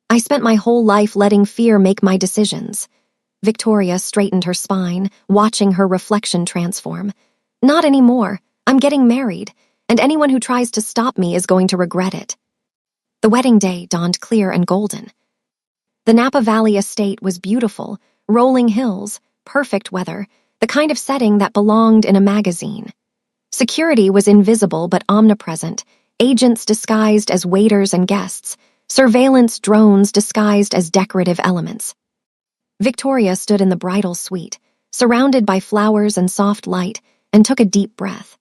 I spent my whole life letting fear make my decisions. Victoria straightened her spine, watching her reflection transform. Not anymore. I'm getting married, and anyone who tries to stop me is going to regret it. The wedding day dawned clear and golden. The Napa Valley estate was beautiful, rolling hills, perfect weather, the kind of setting that belonged in a magazine. Security was invisible but omnipresent, agents disguised as waiters and guests, surveillance drones disguised as decorative elements. Victoria stood in the bridal suite, surrounded by flowers and soft light, and took a deep breath.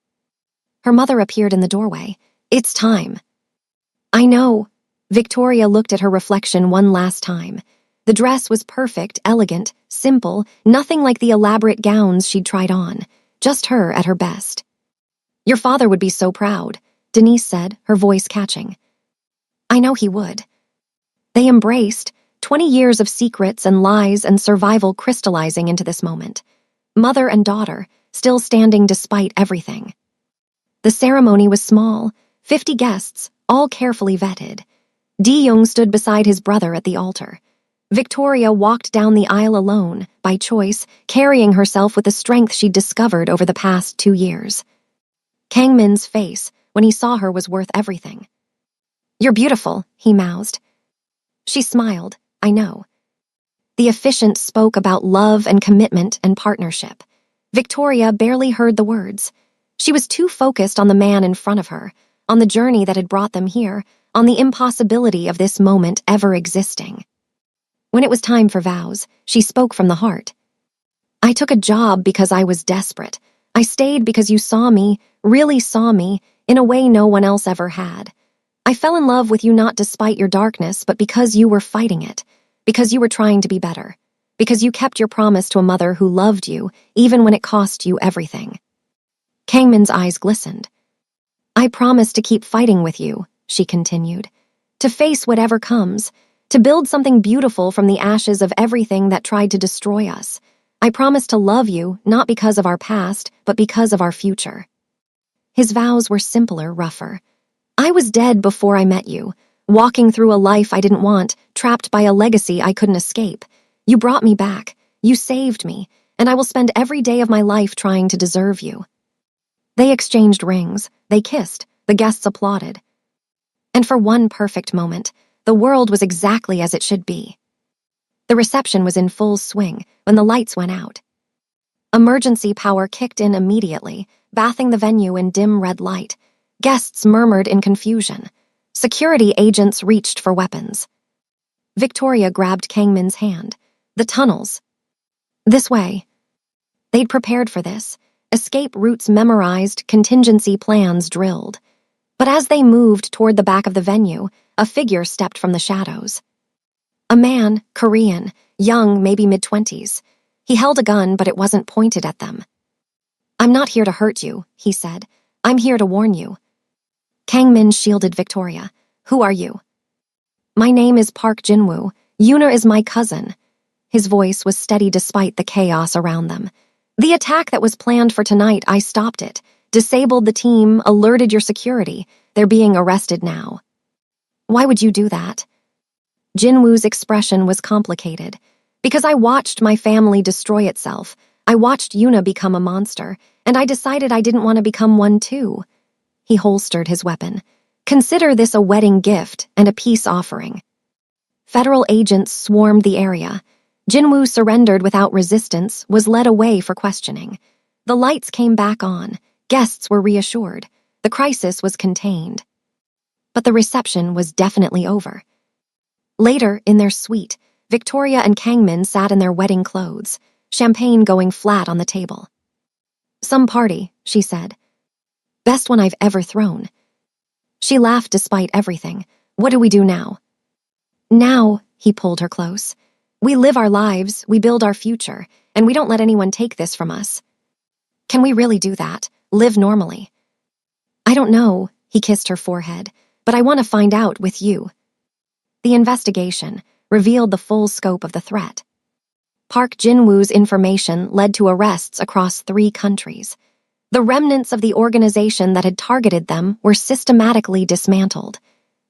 Her mother appeared in the doorway. It's time. I know. Victoria looked at her reflection one last time. The dress was perfect, elegant, simple, nothing like the elaborate gowns she'd tried on, just her at her best. Your father would be so proud, Denise said, her voice catching. I know he would. They embraced, 20 years of secrets and lies and survival crystallizing into this moment. Mother and daughter, still standing despite everything. The ceremony was small, 50 guests, all carefully vetted. Young stood beside his brother at the altar. Victoria walked down the aisle alone, by choice, carrying herself with the strength she'd discovered over the past 2 years. Kang Min's face, when he saw her, was worth everything. You're beautiful, he mouthed. She smiled. I know. The officiant spoke about love and commitment and partnership. Victoria barely heard the words. She was too focused on the man in front of her, on the journey that had brought them here, on the impossibility of this moment ever existing. When it was time for vows, she spoke from the heart. I took a job because I was desperate. I stayed because you saw me, really saw me, in a way no one else ever had. I fell in love with you not despite your darkness, but because you were fighting it, because you were trying to be better, because you kept your promise to a mother who loved you, even when it cost you everything. Kangmin's eyes glistened. I promise to keep fighting with you, she continued, to face whatever comes, to build something beautiful from the ashes of everything that tried to destroy us. I promise to love you, not because of our past, but because of our future. His vows were simpler, rougher. I was dead before I met you, walking through a life I didn't want, trapped by a legacy I couldn't escape. You brought me back, you saved me, and I will spend every day of my life trying to deserve you. They exchanged rings, they kissed, the guests applauded. And for one perfect moment, the world was exactly as it should be. The reception was in full swing when the lights went out. Emergency power kicked in immediately, bathing the venue in dim red light. Guests murmured in confusion. Security agents reached for weapons. Victoria grabbed Kangmin's hand. The tunnels. This way. They'd prepared for this. Escape routes memorized, contingency plans drilled. But as they moved toward the back of the venue, a figure stepped from the shadows. A man, Korean, young, maybe mid-20s. He held a gun, but it wasn't pointed at them. I'm not here to hurt you, he said. I'm here to warn you. Kangmin shielded Victoria. Who are you? My name is Park Jinwoo. Yuna is my cousin. His voice was steady despite the chaos around them. The attack that was planned for tonight, I stopped it, disabled the team, alerted your security. They're being arrested now. Why would you do that? Jinwoo's expression was complicated. Because I watched my family destroy itself. I watched Yuna become a monster, and I decided I didn't want to become one too. He holstered his weapon. Consider this a wedding gift and a peace offering. Federal agents swarmed the area. Jinwoo surrendered without resistance, was led away for questioning. The lights came back on. Guests were reassured. The crisis was contained. But the reception was definitely over. Later, in their suite, Victoria and Kangmin sat in their wedding clothes, champagne going flat on the table. Some party, she said. Best one I've ever thrown. She laughed despite everything. What do we do now? Now, he pulled her close. We live our lives, we build our future, and we don't let anyone take this from us. Can we really do that? Live normally? I don't know, he kissed her forehead, but I want to find out with you. The investigation revealed the full scope of the threat. Park Jinwoo's information led to arrests across 3 countries. The remnants of the organization that had targeted them were systematically dismantled.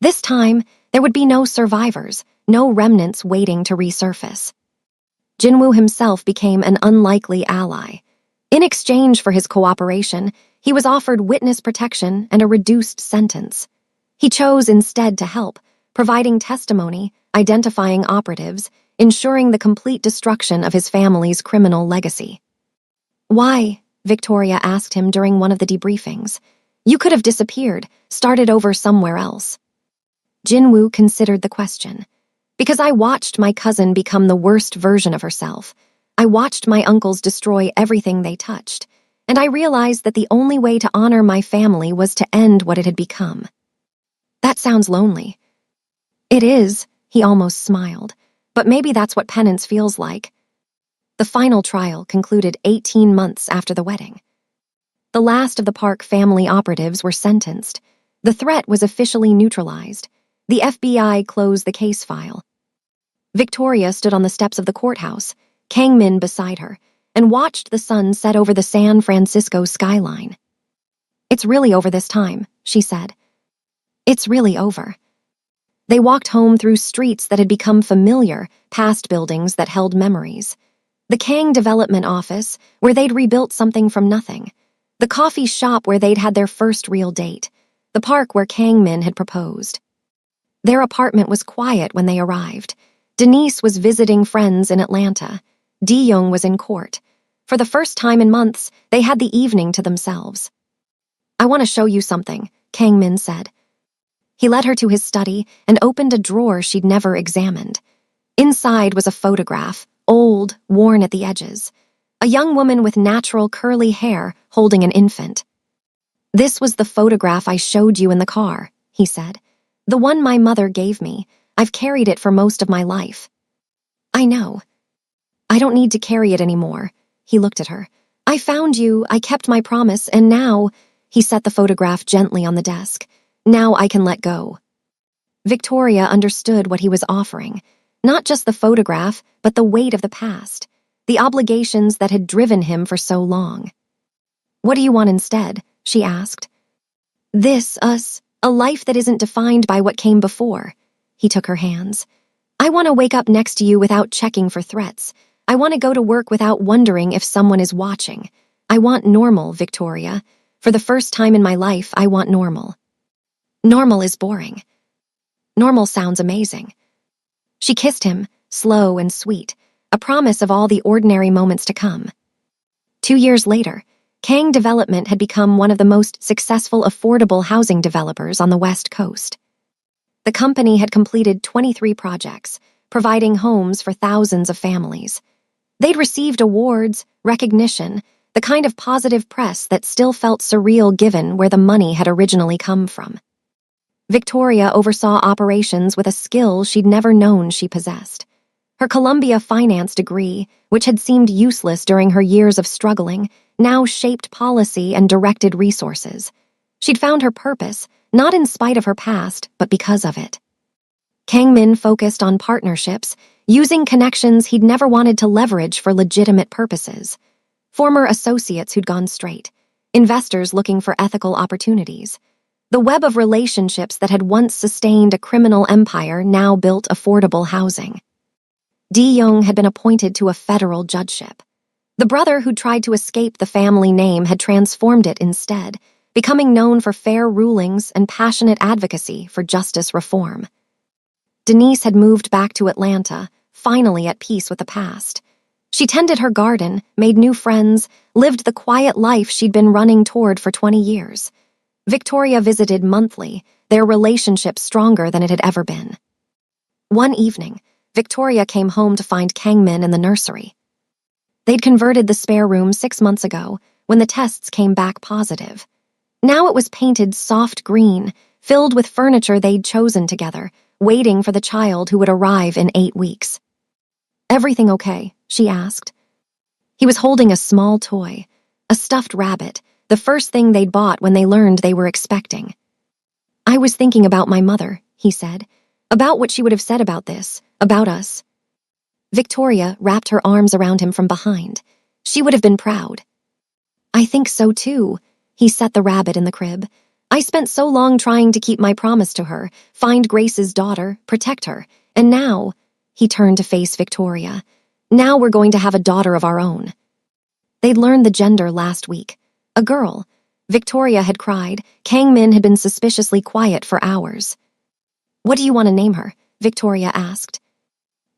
This time, there would be no survivors, no remnants waiting to resurface. Jinwoo himself became an unlikely ally. In exchange for his cooperation, he was offered witness protection and a reduced sentence. He chose instead to help, providing testimony, identifying operatives, ensuring the complete destruction of his family's criminal legacy. Why? Victoria asked him during one of the debriefings. You could have disappeared, started over somewhere else. Jinwoo considered the question. Because I watched my cousin become the worst version of herself. I watched my uncles destroy everything they touched, and I realized that the only way to honor my family was to end what it had become. That sounds lonely. It is, he almost smiled, but maybe that's what penance feels like. The final trial concluded 18 months after the wedding. The last of the Park family operatives were sentenced. The threat was officially neutralized. The FBI closed the case file. Victoria stood on the steps of the courthouse, Kangmin beside her, and watched the sun set over the San Francisco skyline. It's really over this time, she said. It's really over. They walked home through streets that had become familiar, past buildings that held memories. The Kang Development Office, where they'd rebuilt something from nothing. The coffee shop where they'd had their first real date. The park where Kangmin had proposed. Their apartment was quiet when they arrived. Denise was visiting friends in Atlanta. Young was in court. For the first time in months, they had the evening to themselves. "I want to show you something," Kang Min said. He led her to his study and opened a drawer she'd never examined. Inside was a photograph, old, worn at the edges. A young woman with natural curly hair holding an infant. "This was the photograph I showed you in the car," he said. "The one my mother gave me. I've carried it for most of my life." "I know. I don't need to carry it anymore." He looked at her. "I found you, I kept my promise, and now—" He set the photograph gently on the desk. "Now I can let go." Victoria understood what he was offering. Not just the photograph, but the weight of the past. The obligations that had driven him for so long. "What do you want instead?" she asked. Us, a life that isn't defined by what came before." He took her hands. "I want to wake up next to you without checking for threats. I want to go to work without wondering if someone is watching. I want normal, Victoria. For the first time in my life, I want normal." "Normal is boring." "Normal sounds amazing." She kissed him, slow and sweet, a promise of all the ordinary moments to come. 2 years later, Kang Development had become one of the most successful affordable housing developers on the West Coast. The company had completed 23 projects, providing homes for thousands of families. They'd received awards, recognition, the kind of positive press that still felt surreal given where the money had originally come from. Victoria oversaw operations with a skill she'd never known she possessed. Her Columbia finance degree, which had seemed useless during her years of struggling, now shaped policy and directed resources. She'd found her purpose, not in spite of her past, but because of it. Kang Min focused on partnerships, using connections he'd never wanted to leverage for legitimate purposes. Former associates who'd gone straight, investors looking for ethical opportunities. The web of relationships that had once sustained a criminal empire now built affordable housing. Di-young had been appointed to a federal judgeship. The brother who tried to escape the family name had transformed it instead, becoming known for fair rulings and passionate advocacy for justice reform. Denise had moved back to Atlanta, finally at peace with the past. She tended her garden, made new friends, lived the quiet life she'd been running toward for 20 years. Victoria visited monthly, their relationship stronger than it had ever been. One evening, Victoria came home to find Kang Min in the nursery. They'd converted the spare room 6 months ago when the tests came back positive. Now it was painted soft green, filled with furniture they'd chosen together, waiting for the child who would arrive in 8 weeks. "Everything okay?" she asked. He was holding a small toy, a stuffed rabbit, the first thing they'd bought when they learned they were expecting. "I was thinking about my mother," he said, "about what she would have said about this, about us." Victoria wrapped her arms around him from behind. She would have been proud. "I think so too." He set the rabbit in the crib. "I spent so long trying to keep my promise to her, find Grace's daughter, protect her, and now—" He turned to face Victoria. "Now we're going to have a daughter of our own." They'd learned the gender last week. A girl. Victoria had cried. Kang Min had been suspiciously quiet for hours. "What do you want to name her?" Victoria asked.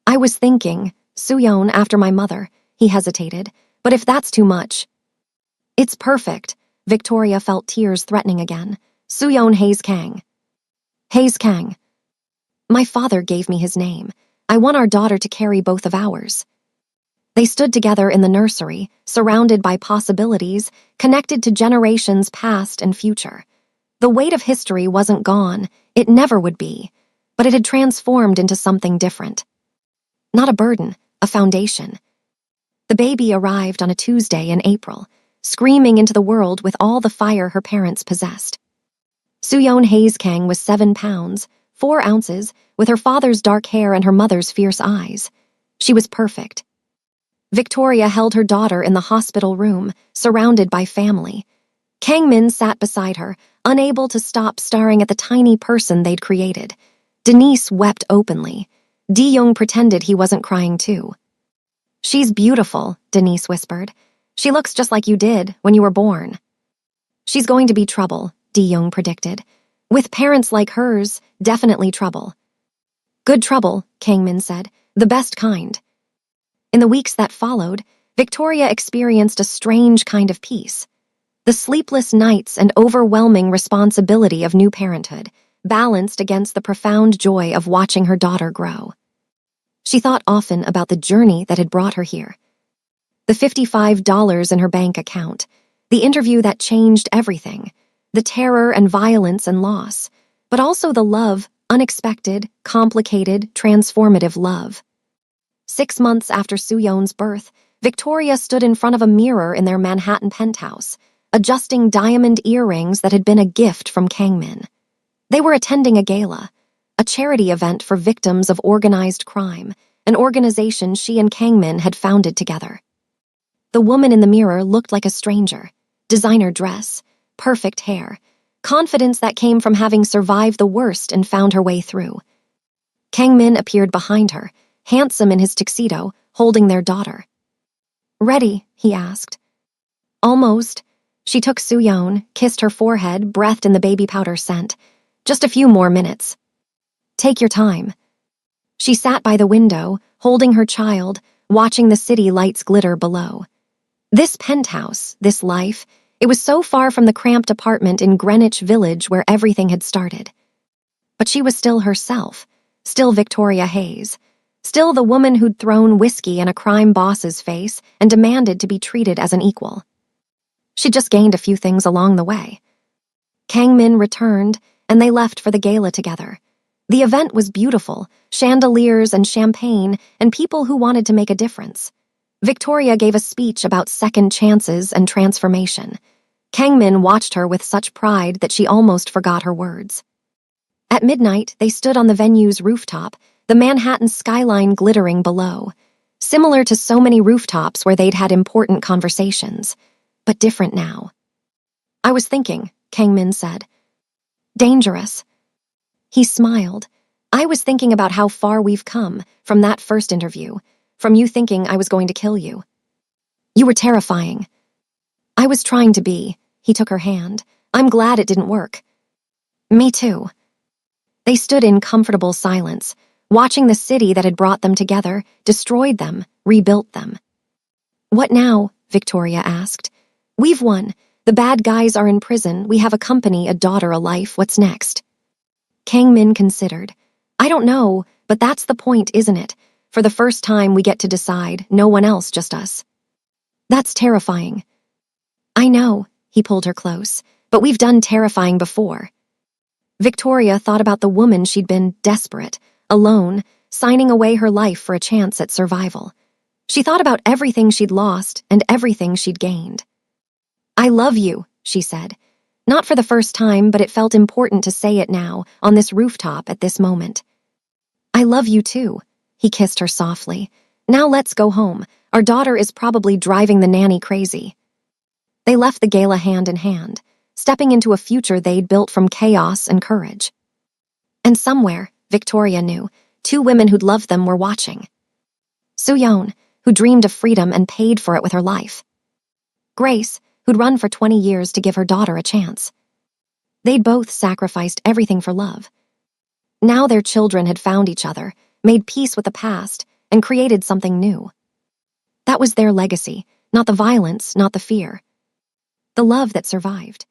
"I was thinking, Suyeon after my mother." He hesitated. "But if that's too much—" "It's perfect." Victoria felt tears threatening again. "Suyeon Hayes Kang." "Hayes Kang. My father gave me his name. I want our daughter to carry both of ours." They stood together in the nursery, surrounded by possibilities, connected to generations past and future. The weight of history wasn't gone, it never would be, but it had transformed into something different. Not a burden, a foundation. The baby arrived on a Tuesday in April, screaming into the world with all the fire her parents possessed. Suyeon Hayes Kang was 7 pounds, 4 ounces, with her father's dark hair and her mother's fierce eyes. She was perfect. Victoria held her daughter in the hospital room, surrounded by family. Kang Min sat beside her, unable to stop staring at the tiny person they'd created. Denise wept openly. Di-young pretended he wasn't crying too. "She's beautiful," Denise whispered. "She looks just like you did when you were born." "She's going to be trouble," Di-young predicted. "With parents like hers, definitely trouble." "Good trouble," Kang Min said. "The best kind." In the weeks that followed, Victoria experienced a strange kind of peace. The sleepless nights and overwhelming responsibility of new parenthood balanced against the profound joy of watching her daughter grow. She thought often about the journey that had brought her here. The $55 in her bank account, the interview that changed everything, the terror and violence and loss, but also the love, unexpected, complicated, transformative love. 6 months after Soo-yeon's birth, Victoria stood in front of a mirror in their Manhattan penthouse, adjusting diamond earrings that had been a gift from Kangmin. They were attending a gala, a charity event for victims of organized crime, an organization she and Kangmin had founded together. The woman in the mirror looked like a stranger. Designer dress, perfect hair, confidence that came from having survived the worst and found her way through. Kangmin appeared behind her, handsome in his tuxedo, holding their daughter. "Ready?" he asked. "Almost." She took Soo-yeon, kissed her forehead, breathed in the baby powder scent. "Just a few more minutes." "Take your time." She sat by the window, holding her child, watching the city lights glitter below. This penthouse, this life, it was so far from the cramped apartment in Greenwich Village where everything had started. But she was still herself, still Victoria Hayes, still the woman who'd thrown whiskey in a crime boss's face and demanded to be treated as an equal. She'd just gained a few things along the way. Kangmin returned, and they left for the gala together. The event was beautiful, chandeliers and champagne, and people who wanted to make a difference. Victoria gave a speech about second chances and transformation. Kangmin watched her with such pride that she almost forgot her words. At midnight, they stood on the venue's rooftop, the Manhattan skyline glittering below, similar to so many rooftops where they'd had important conversations, but different now. "I was thinking," Kangmin said. "Dangerous." He smiled. "I was thinking about how far we've come from that first interview, from you thinking I was going to kill you. You were terrifying." "I was trying to be." He took her hand. "I'm glad it didn't work." "Me too." They stood in comfortable silence, watching the city that had brought them together, destroyed them, rebuilt them. "What now?" Victoria asked. "We've won. The bad guys are in prison. We have a company, a daughter, a life. What's next?" Kangmin considered. "I don't know, but that's the point, isn't it? For the first time, we get to decide, no one else, just us." "That's terrifying." "I know," he pulled her close, "but we've done terrifying before." Victoria thought about the woman she'd been, desperate, alone, signing away her life for a chance at survival. She thought about everything she'd lost and everything she'd gained. "I love you," she said. Not for the first time, but it felt important to say it now, on this rooftop at this moment. "I love you too." He kissed her softly. "Now let's go home. Our daughter is probably driving the nanny crazy." They left the gala hand in hand, stepping into a future they'd built from chaos and courage. And somewhere, Victoria knew, 2 women who'd loved them were watching. Soo-yeon, who dreamed of freedom and paid for it with her life. Grace, who'd run for 20 years to give her daughter a chance. They'd both sacrificed everything for love. Now their children had found each other, made peace with the past, and created something new. That was their legacy, not the violence, not the fear. The love that survived.